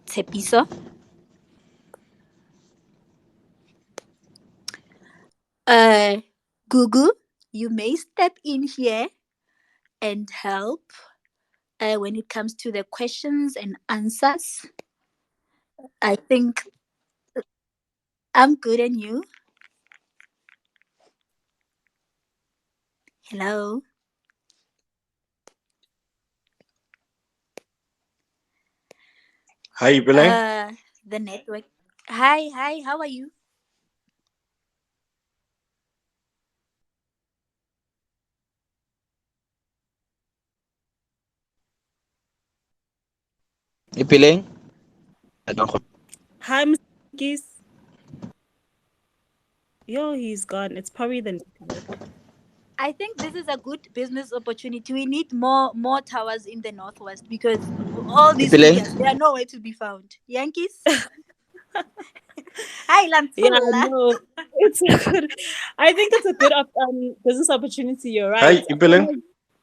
Tshepiso? Gugu, you may step in here and help when it comes to the questions and answers. I think I'm good, and you? Hello. Hi, Ipeleng. The network. Hi, hi. How are you? Ipeleng, I don't. Hi, Mr. Geese. Yo, he's gone. It's probably the network. I think this is a good business opportunity. We need more towers in the northwest because all these Ipeleng, figures they are nowhere to be found. Yankees. Hi, Yeah, Lantula. no, it's a good. I think it's a good business opportunity. You're right. Hi, Ipeleng.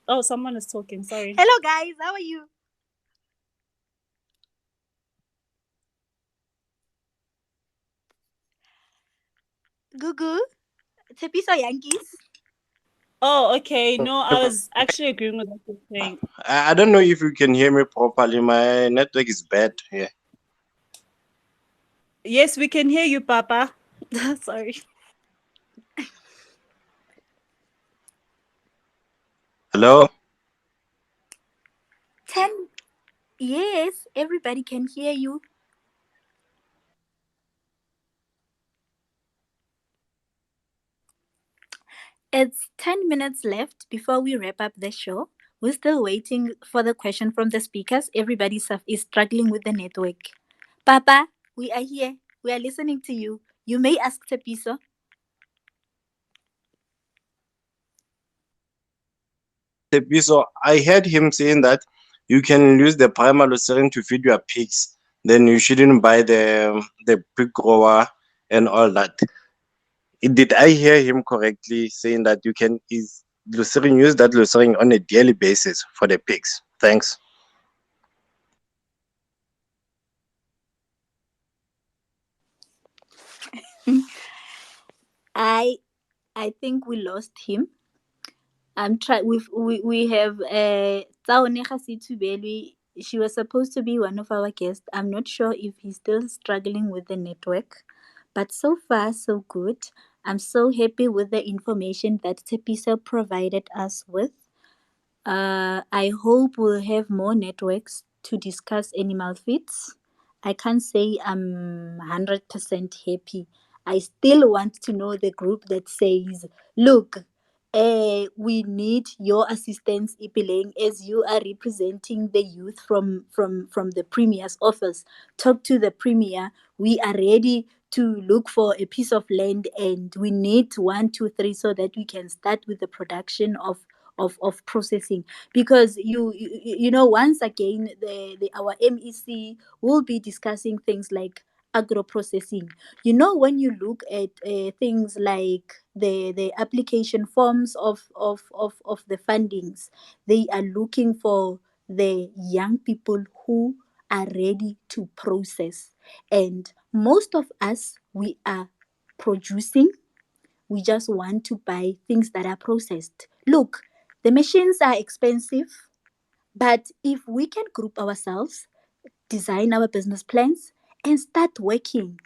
Oh, someone is talking. Sorry. Hello, guys. How are you? Gugu. Tshepiso Yankees. Oh, okay. No, I was actually agreeing with what you're saying. I don't know if you can hear me properly. My network is bad here. Yes, we can hear you, Papa. Sorry. Hello? 10. Yes, everybody can hear you. It's 10 minutes left before we wrap up the show. We're still waiting for the question from the speakers. Everybody is struggling with the network. Papa, we are here. We are listening to you. You may ask Tshepiso. So I heard him saying that you can use the primal lucerne to feed your pigs. Then you shouldn't buy the pig grower and all that. Did I hear him correctly saying that you can use that lucerne on a daily basis for the pigs? Thanks. I I think we lost him. We have Tsaone Gaseitshubelwe. She was supposed to be one of our guests. I'm not sure if he's still struggling with the network, but so far so good. I'm so happy with the information that Tshepiso provided us with. I hope we'll have more networks to discuss animal feeds. I can't say I'm 100% happy. I still want to know the group that says, look, we need your assistance, Ipeleng, as you are representing the youth from the Premier's office. Talk to the Premier. We are ready to look for a piece of land and we need 1, 2, 3 so that we can start with the production of processing, because you know, once again our MEC will be discussing things like agro processing. You know, when you look at things like the application forms of the fundings, they are looking for the young people who are ready to process, and most of us, we are producing. We just want to buy things that are processed. Look, the machines are expensive, but if we can group ourselves, design our business plans, and start working.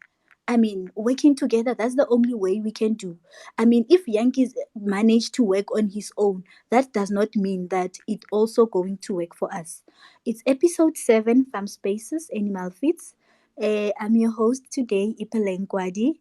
I mean, working together, that's the only way we can do. I mean, if Yankees manage to work on his own, that does not mean that it also going to work for us. It's episode 7, FarmSpaces, Animal Feeds. I'm your host today, Ipeleng Kwadi.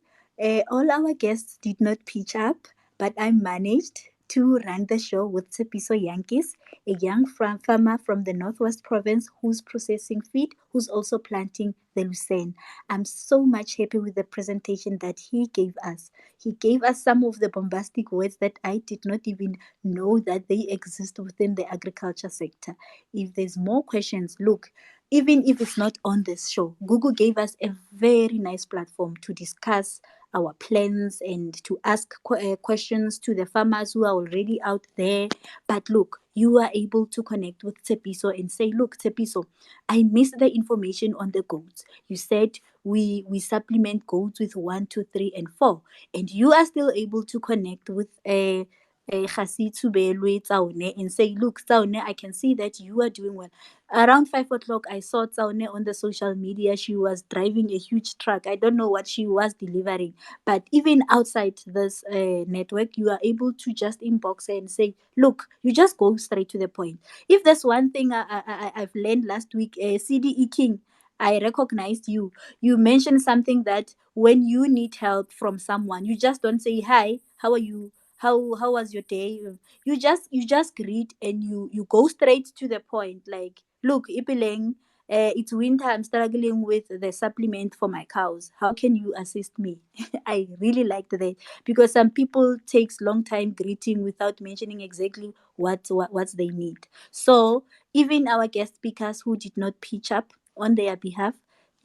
All our guests did not pitch up, but I managed to run the show with Tshepiso Jaantjies, a young farmer from the Northwest Province who's processing feed, who's also planting the lucerne. I'm so much happy with the presentation that he gave us. He gave us some of the bombastic words that I did not even know that they exist within the agriculture sector. If there's more questions, look, even if it's not on this show, Google gave us a very nice platform to discuss our plans and to ask questions to the farmers who are already out there. But look, you are able to connect with Tshepiso and say, look, Tshepiso, I missed the information on the goats. You said we supplement goats with 1, 2, 3, and 4, and you are still able to connect with a Gaseitshubelwe Tsaone and say, look, Tsaone, I can see that you are doing well. Around 5 o'clock, I saw Tsaone on the social media. She was driving a huge truck. I don't know what she was delivering, but even outside this network, you are able to just inbox her and say, look, you just go straight to the point. If there's one thing I've learned last week, CDE King, I recognized you. You mentioned something that when you need help from someone, you just don't say, hi, how are you? How was your day? You just greet and you go straight to the point. Like, look, Ipeleng, it's winter. I'm struggling with the supplement for my cows. How can you assist me? I really liked that because some people takes long time greeting without mentioning exactly what they need. So even our guest speakers who did not pitch up on their behalf,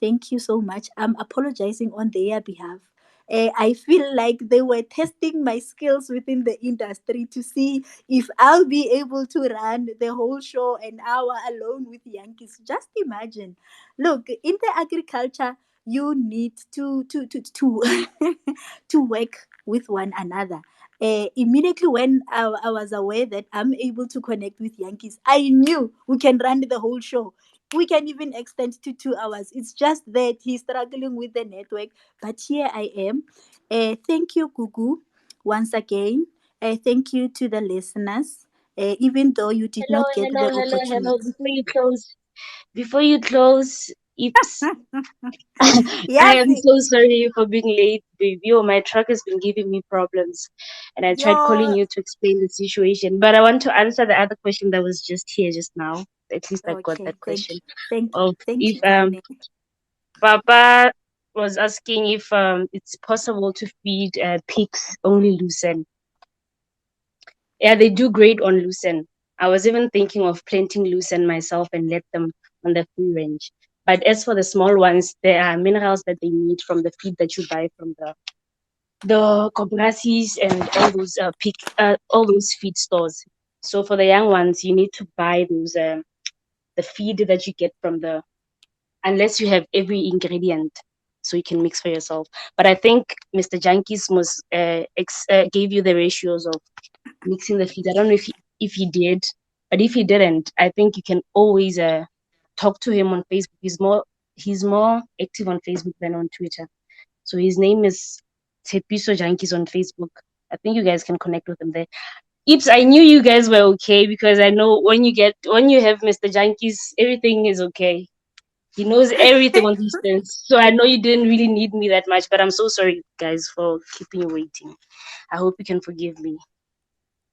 thank you so much. I'm apologizing on their behalf. I feel like they were testing my skills within the industry to see if I'll be able to run the whole show an hour alone with Yankees. Just imagine. Look, in the agriculture, you need to to work with one another. Immediately when I was aware that I'm able to connect with Yankees, I knew we can run the whole show. We can even extend to 2 hours. It's just that he's struggling with the network, but here I am. Thank you, Gugu, once again. Thank you to the listeners, even though you did Hello, not get hello, the hello, hello. opportunity. Before you close, Ips, I Yes, am so sorry for being late, baby. Oh, my truck has been giving me problems, and I tried calling you're you to explain the situation. But I want to answer the other question that was just here just now. At least I got okay. that question of Thank if you, Tsaone. Papa was asking if it's possible to feed pigs only lucerne. Yeah, they do great on lucerne. I was even thinking of planting lucerne myself and let them on the free range. But as for the small ones, there are minerals that they need from the feed that you buy from the cooperaties and all those feed stores. So for the young ones, you need to buy those the feed that you get from the unless you have every ingredient so you can mix for yourself. But I think Mr. Jankis must gave you the ratios of mixing the feeds. I don't know if he did, but if he didn't, I think you can always talk to him on Facebook. He's more active on Facebook than on Twitter. So his name is Tshepiso Jaantjies on Facebook. I think you guys can connect with him there. Ips, I knew you guys were okay because I know when you have Mr. Jaantjies, everything is okay. He knows everything on these things. So I know you didn't really need me that much, but I'm so sorry guys for keeping you waiting. I hope you can forgive me.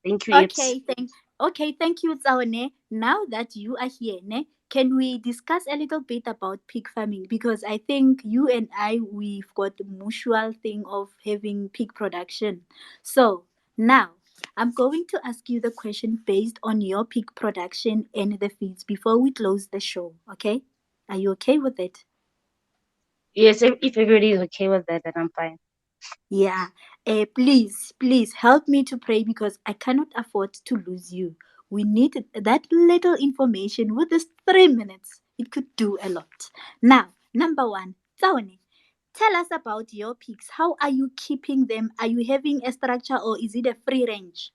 Thank you, Ips. Thank you, Tsaone. Now that you are here, ne, can we discuss a little bit about pig farming? Because I think you and we've got the mutual thing of having pig production. So now I'm going to ask you the question based on your pig production and the feeds before we close the show. Okay? Are you okay with it? Yes, if everybody is okay with that, then I'm fine. Yeah. Please help me to pray because I cannot afford to lose you. We need that little information with this 3 minutes. It could do a lot. Now, number one, Tsaone, tell us about your pigs. How are you keeping them? Are you having a structure or is it a free range?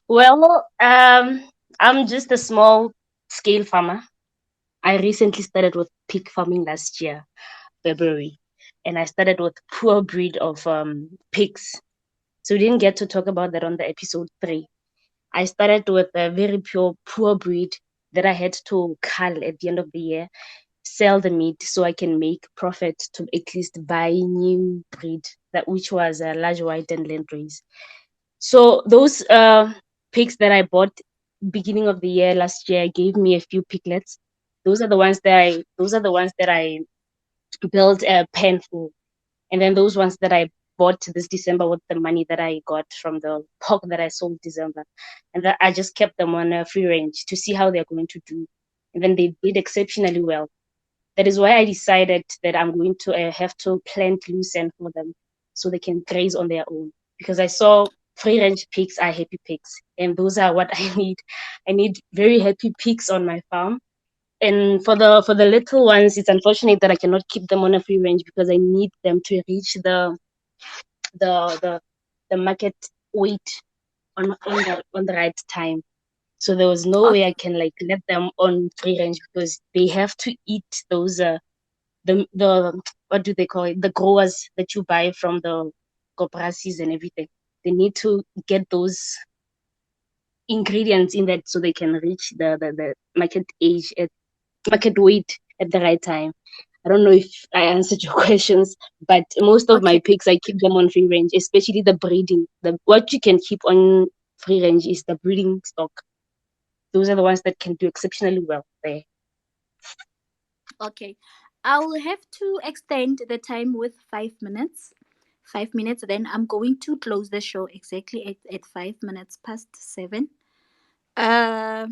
Well, I'm just a small scale farmer. I recently started with pig farming last year, February, and I started with poor breed of pigs. So we didn't get to talk about that on the episode 3. I started with a very poor breed that I had to cull at the end of the year, sell the meat so I can make profit to at least buy new breed that which was a large white and land race. So those pigs that I bought beginning of the year last year gave me a few piglets. Those are the ones that I built a pen for. And then those ones that I bought this December with the money that I got from the pork that I sold December. And that I just kept them on a free range to see how they're going to do. And then they did exceptionally well. That is why I decided that I'm going to have to plant lucerne for them so they can graze on their own. Because I saw free range pigs are happy pigs, and those are what I need. I need very happy pigs on my farm. And for the little ones, it's unfortunate that I cannot keep them on a free range because I need them to reach the the, the market weight on the right time. So there was no way I Okay. can like let them on free range because they have to eat those the what do they call it, the growers that you buy from the cooperations and everything. They need to get those ingredients in that so they can reach the market age at market weight at the right time. I don't know if I answered your questions, but most of my Okay. pigs I keep them on free range, especially the breeding. The what you can keep on free range is the breeding stock. Those are the ones that can do exceptionally well there. Okay. I'll have to extend the time with 5 minutes. 5 minutes. Then I'm going to close the show exactly at 5 minutes past 7. Uh,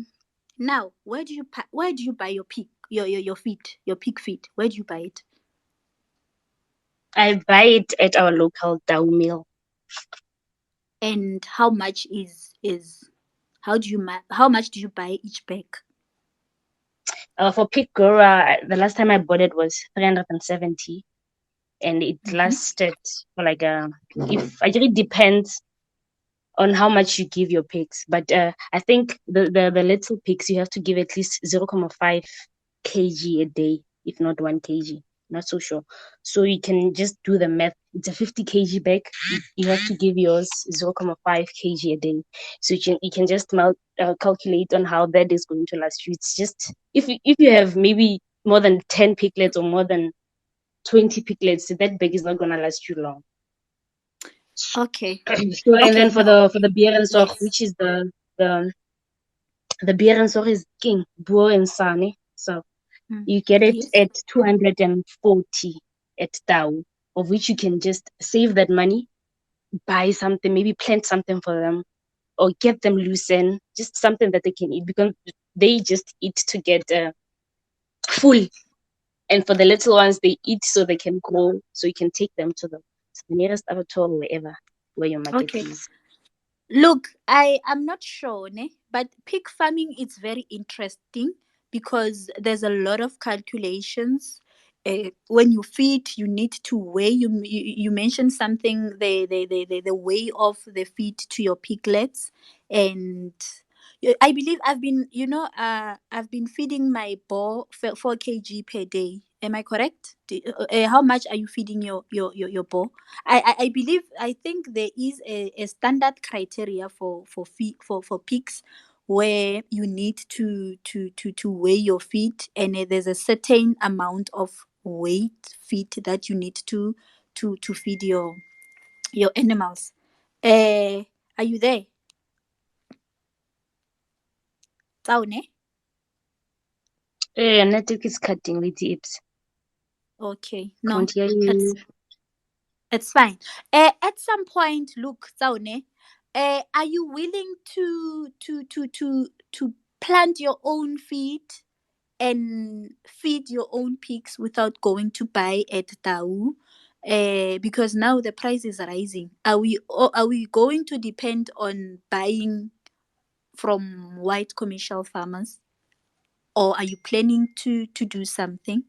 Now, where do you buy your pig your feet your pig feet? Where do you buy it? I buy it at our local Dow mill. And how much is how much do you buy each bag? For pig grower, the last time I bought it was 370, and it Mm-hmm. lasted for like if it really depends on how much you give your pigs. But I think the little pigs you have to give at least 0.5 kg a day, if not 1 kg. Not so sure. So you can just do the math. It's a 50 kg bag. You have to give yours 0.5 kg a day. So you can just calculate on how that is going to last you. It's just if you have maybe more than 10 piglets or more than 20 piglets, that bag is not gonna last you long. Okay. So and Okay, then for no. the beer and sock, Yes. which is the the beer and sock is king boer and sane. So Mm. you get it Yes. at 240 at Tau, of which you can just save that money, buy something, maybe plant something for them, or get them lucerne, just something that they can eat because they just eat to get full. And for the little ones, they eat so they can grow, so you can take them to the nearest abattoir or wherever where your market Okay. is. Look, I am not sure, ne? But pig farming is very interesting because there's a lot of calculations. When you feed, you need to weigh. You mentioned something the weigh of the feed to your piglets, and I believe I've been feeding my boar 4 kg per day. Am I correct? How much are you feeding your boar? I believe I think there is a standard criteria for pigs where you need to weigh your feet, and there's a certain amount of weight feet that you need to feed your animals. Are you there, Tsaone? Network is cutting with the ips. Okay, no, Can't hear it's you. it's fine. At some point, look, Tsaone, are you willing to plant your own feed and feed your own pigs without going to buy at Tau? Because now the price is rising. Are we going to depend on buying from white commercial farmers, or are you planning to do something?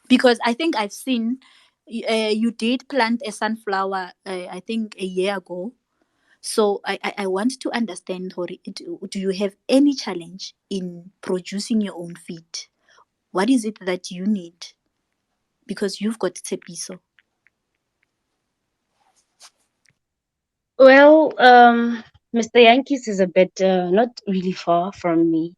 Because I think I've seen you did plant a sunflower, I think a year ago. So I want to understand, Hori, do you have any challenge in producing your own feed? What is it that you need? Because you've got Tshepiso. Well, Mr. Yankees is a bit not really far from me.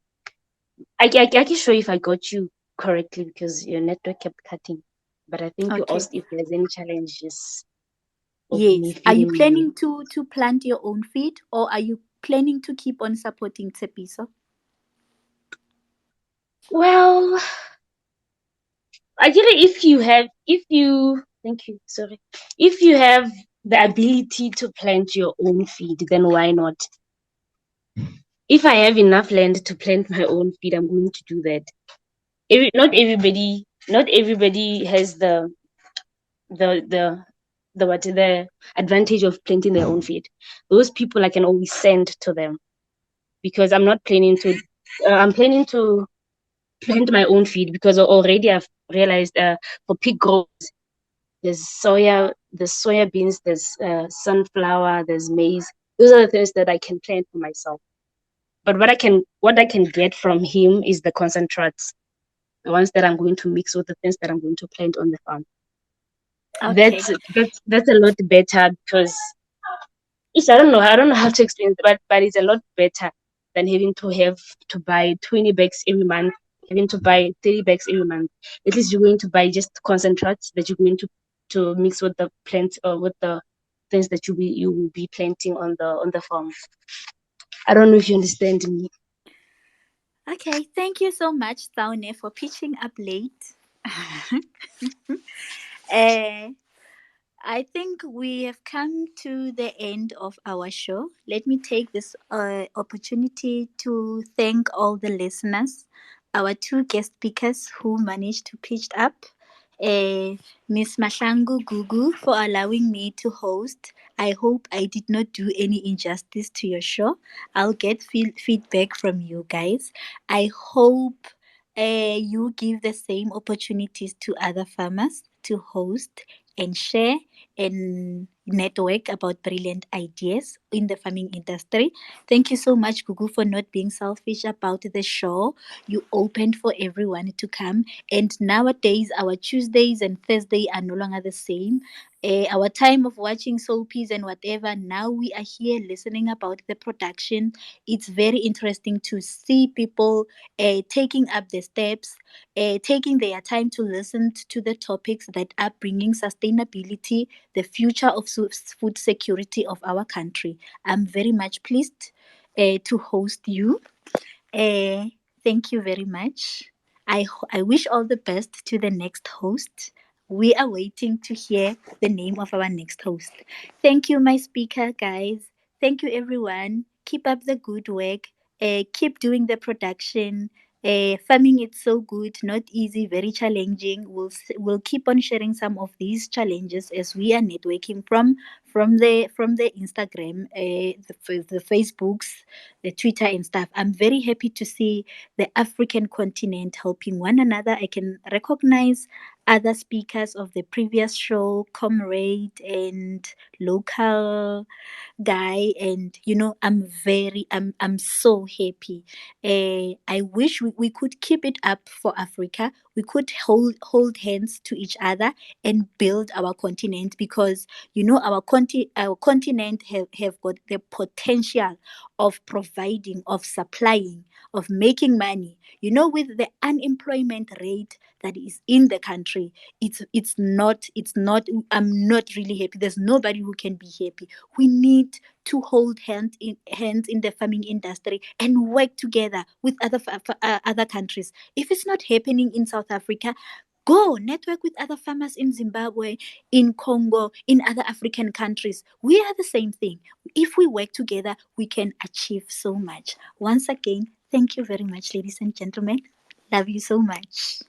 I can show if I got you correctly because your network kept cutting. But I think you Okay. asked if there's any challenges. of me Yes. Are you feeding my. planning to plant your own feed, or are you planning to keep on supporting Tshepiso? Well, actually, thank you, sorry, if you have the ability to plant your own feed, then why not? If I have enough land to plant my own feed, I'm going to do that. Not everybody has the the advantage of planting their own feed. Those people I can always send to them, because I'm not planning to. I'm planning to plant my own feed because already I've realized for pig growth there's soya beans, there's sunflower, there's maize. Those are the things that I can plant for myself. But what I can get from him is the concentrates, the ones that I'm going to mix with the things that I'm going to plant on the farm. Okay. That's a lot better because I don't know how to explain it, but it's a lot better than having to buy 20 bags every month, having to buy 30 bags every month. At least you're going to buy just concentrates that you're going to mix with the plants or with the things that you will be planting on the farm. I don't know if you understand me. Okay. Thank you so much, Tsaone, for pitching up late. uh, I think we have come to the end of our show. Let me take this opportunity to thank all the listeners, our two guest speakers who managed to pitch up. Uh, Miss Mashangu Gugu for allowing me to host. I hope I did not do any injustice to your show. I'll get feedback from you guys. I hope you give the same opportunities to other farmers to host and share and network about brilliant ideas in the farming industry. Thank you so much, Gugu, for not being selfish about the show. You opened for everyone to come. And nowadays, our Tuesdays and Thursdays are no longer the same. Our time of watching soapies and whatever, now we are here listening about the production. It's very interesting to see people taking up the steps, taking their time to listen to the topics that are bringing sustainability, the future of food security of our country. I'm very much pleased to host you. Uh, Thank you very much. I wish all the best to the next host. We are waiting to hear the name of our next host. Thank you, my speaker, guys. Thank you, everyone. Keep up the good work. Keep doing the production. Farming it's so good, not easy, very challenging. We'll keep on sharing some of these challenges as we are networking from the Instagram, the Facebooks, the Twitter and stuff. I'm very happy to see the African continent helping one another. I can recognize other speakers of the previous show, Comrade and local guy, and I'm so happy. I wish we could keep it up for Africa. We could hold hands to each other and build our continent, because our continent have got the potential of providing, of supplying, of making money. With the unemployment rate that is in the country, it's not I'm not really happy. There's nobody who can be happy. We need to hold hands in the farming industry and work together with other countries. If it's not happening in South Africa, go network with other farmers in Zimbabwe, in Congo, in other African countries. We are the same thing. If we work together, we can achieve so much. Once again, thank you very much, ladies and gentlemen. Love you so much.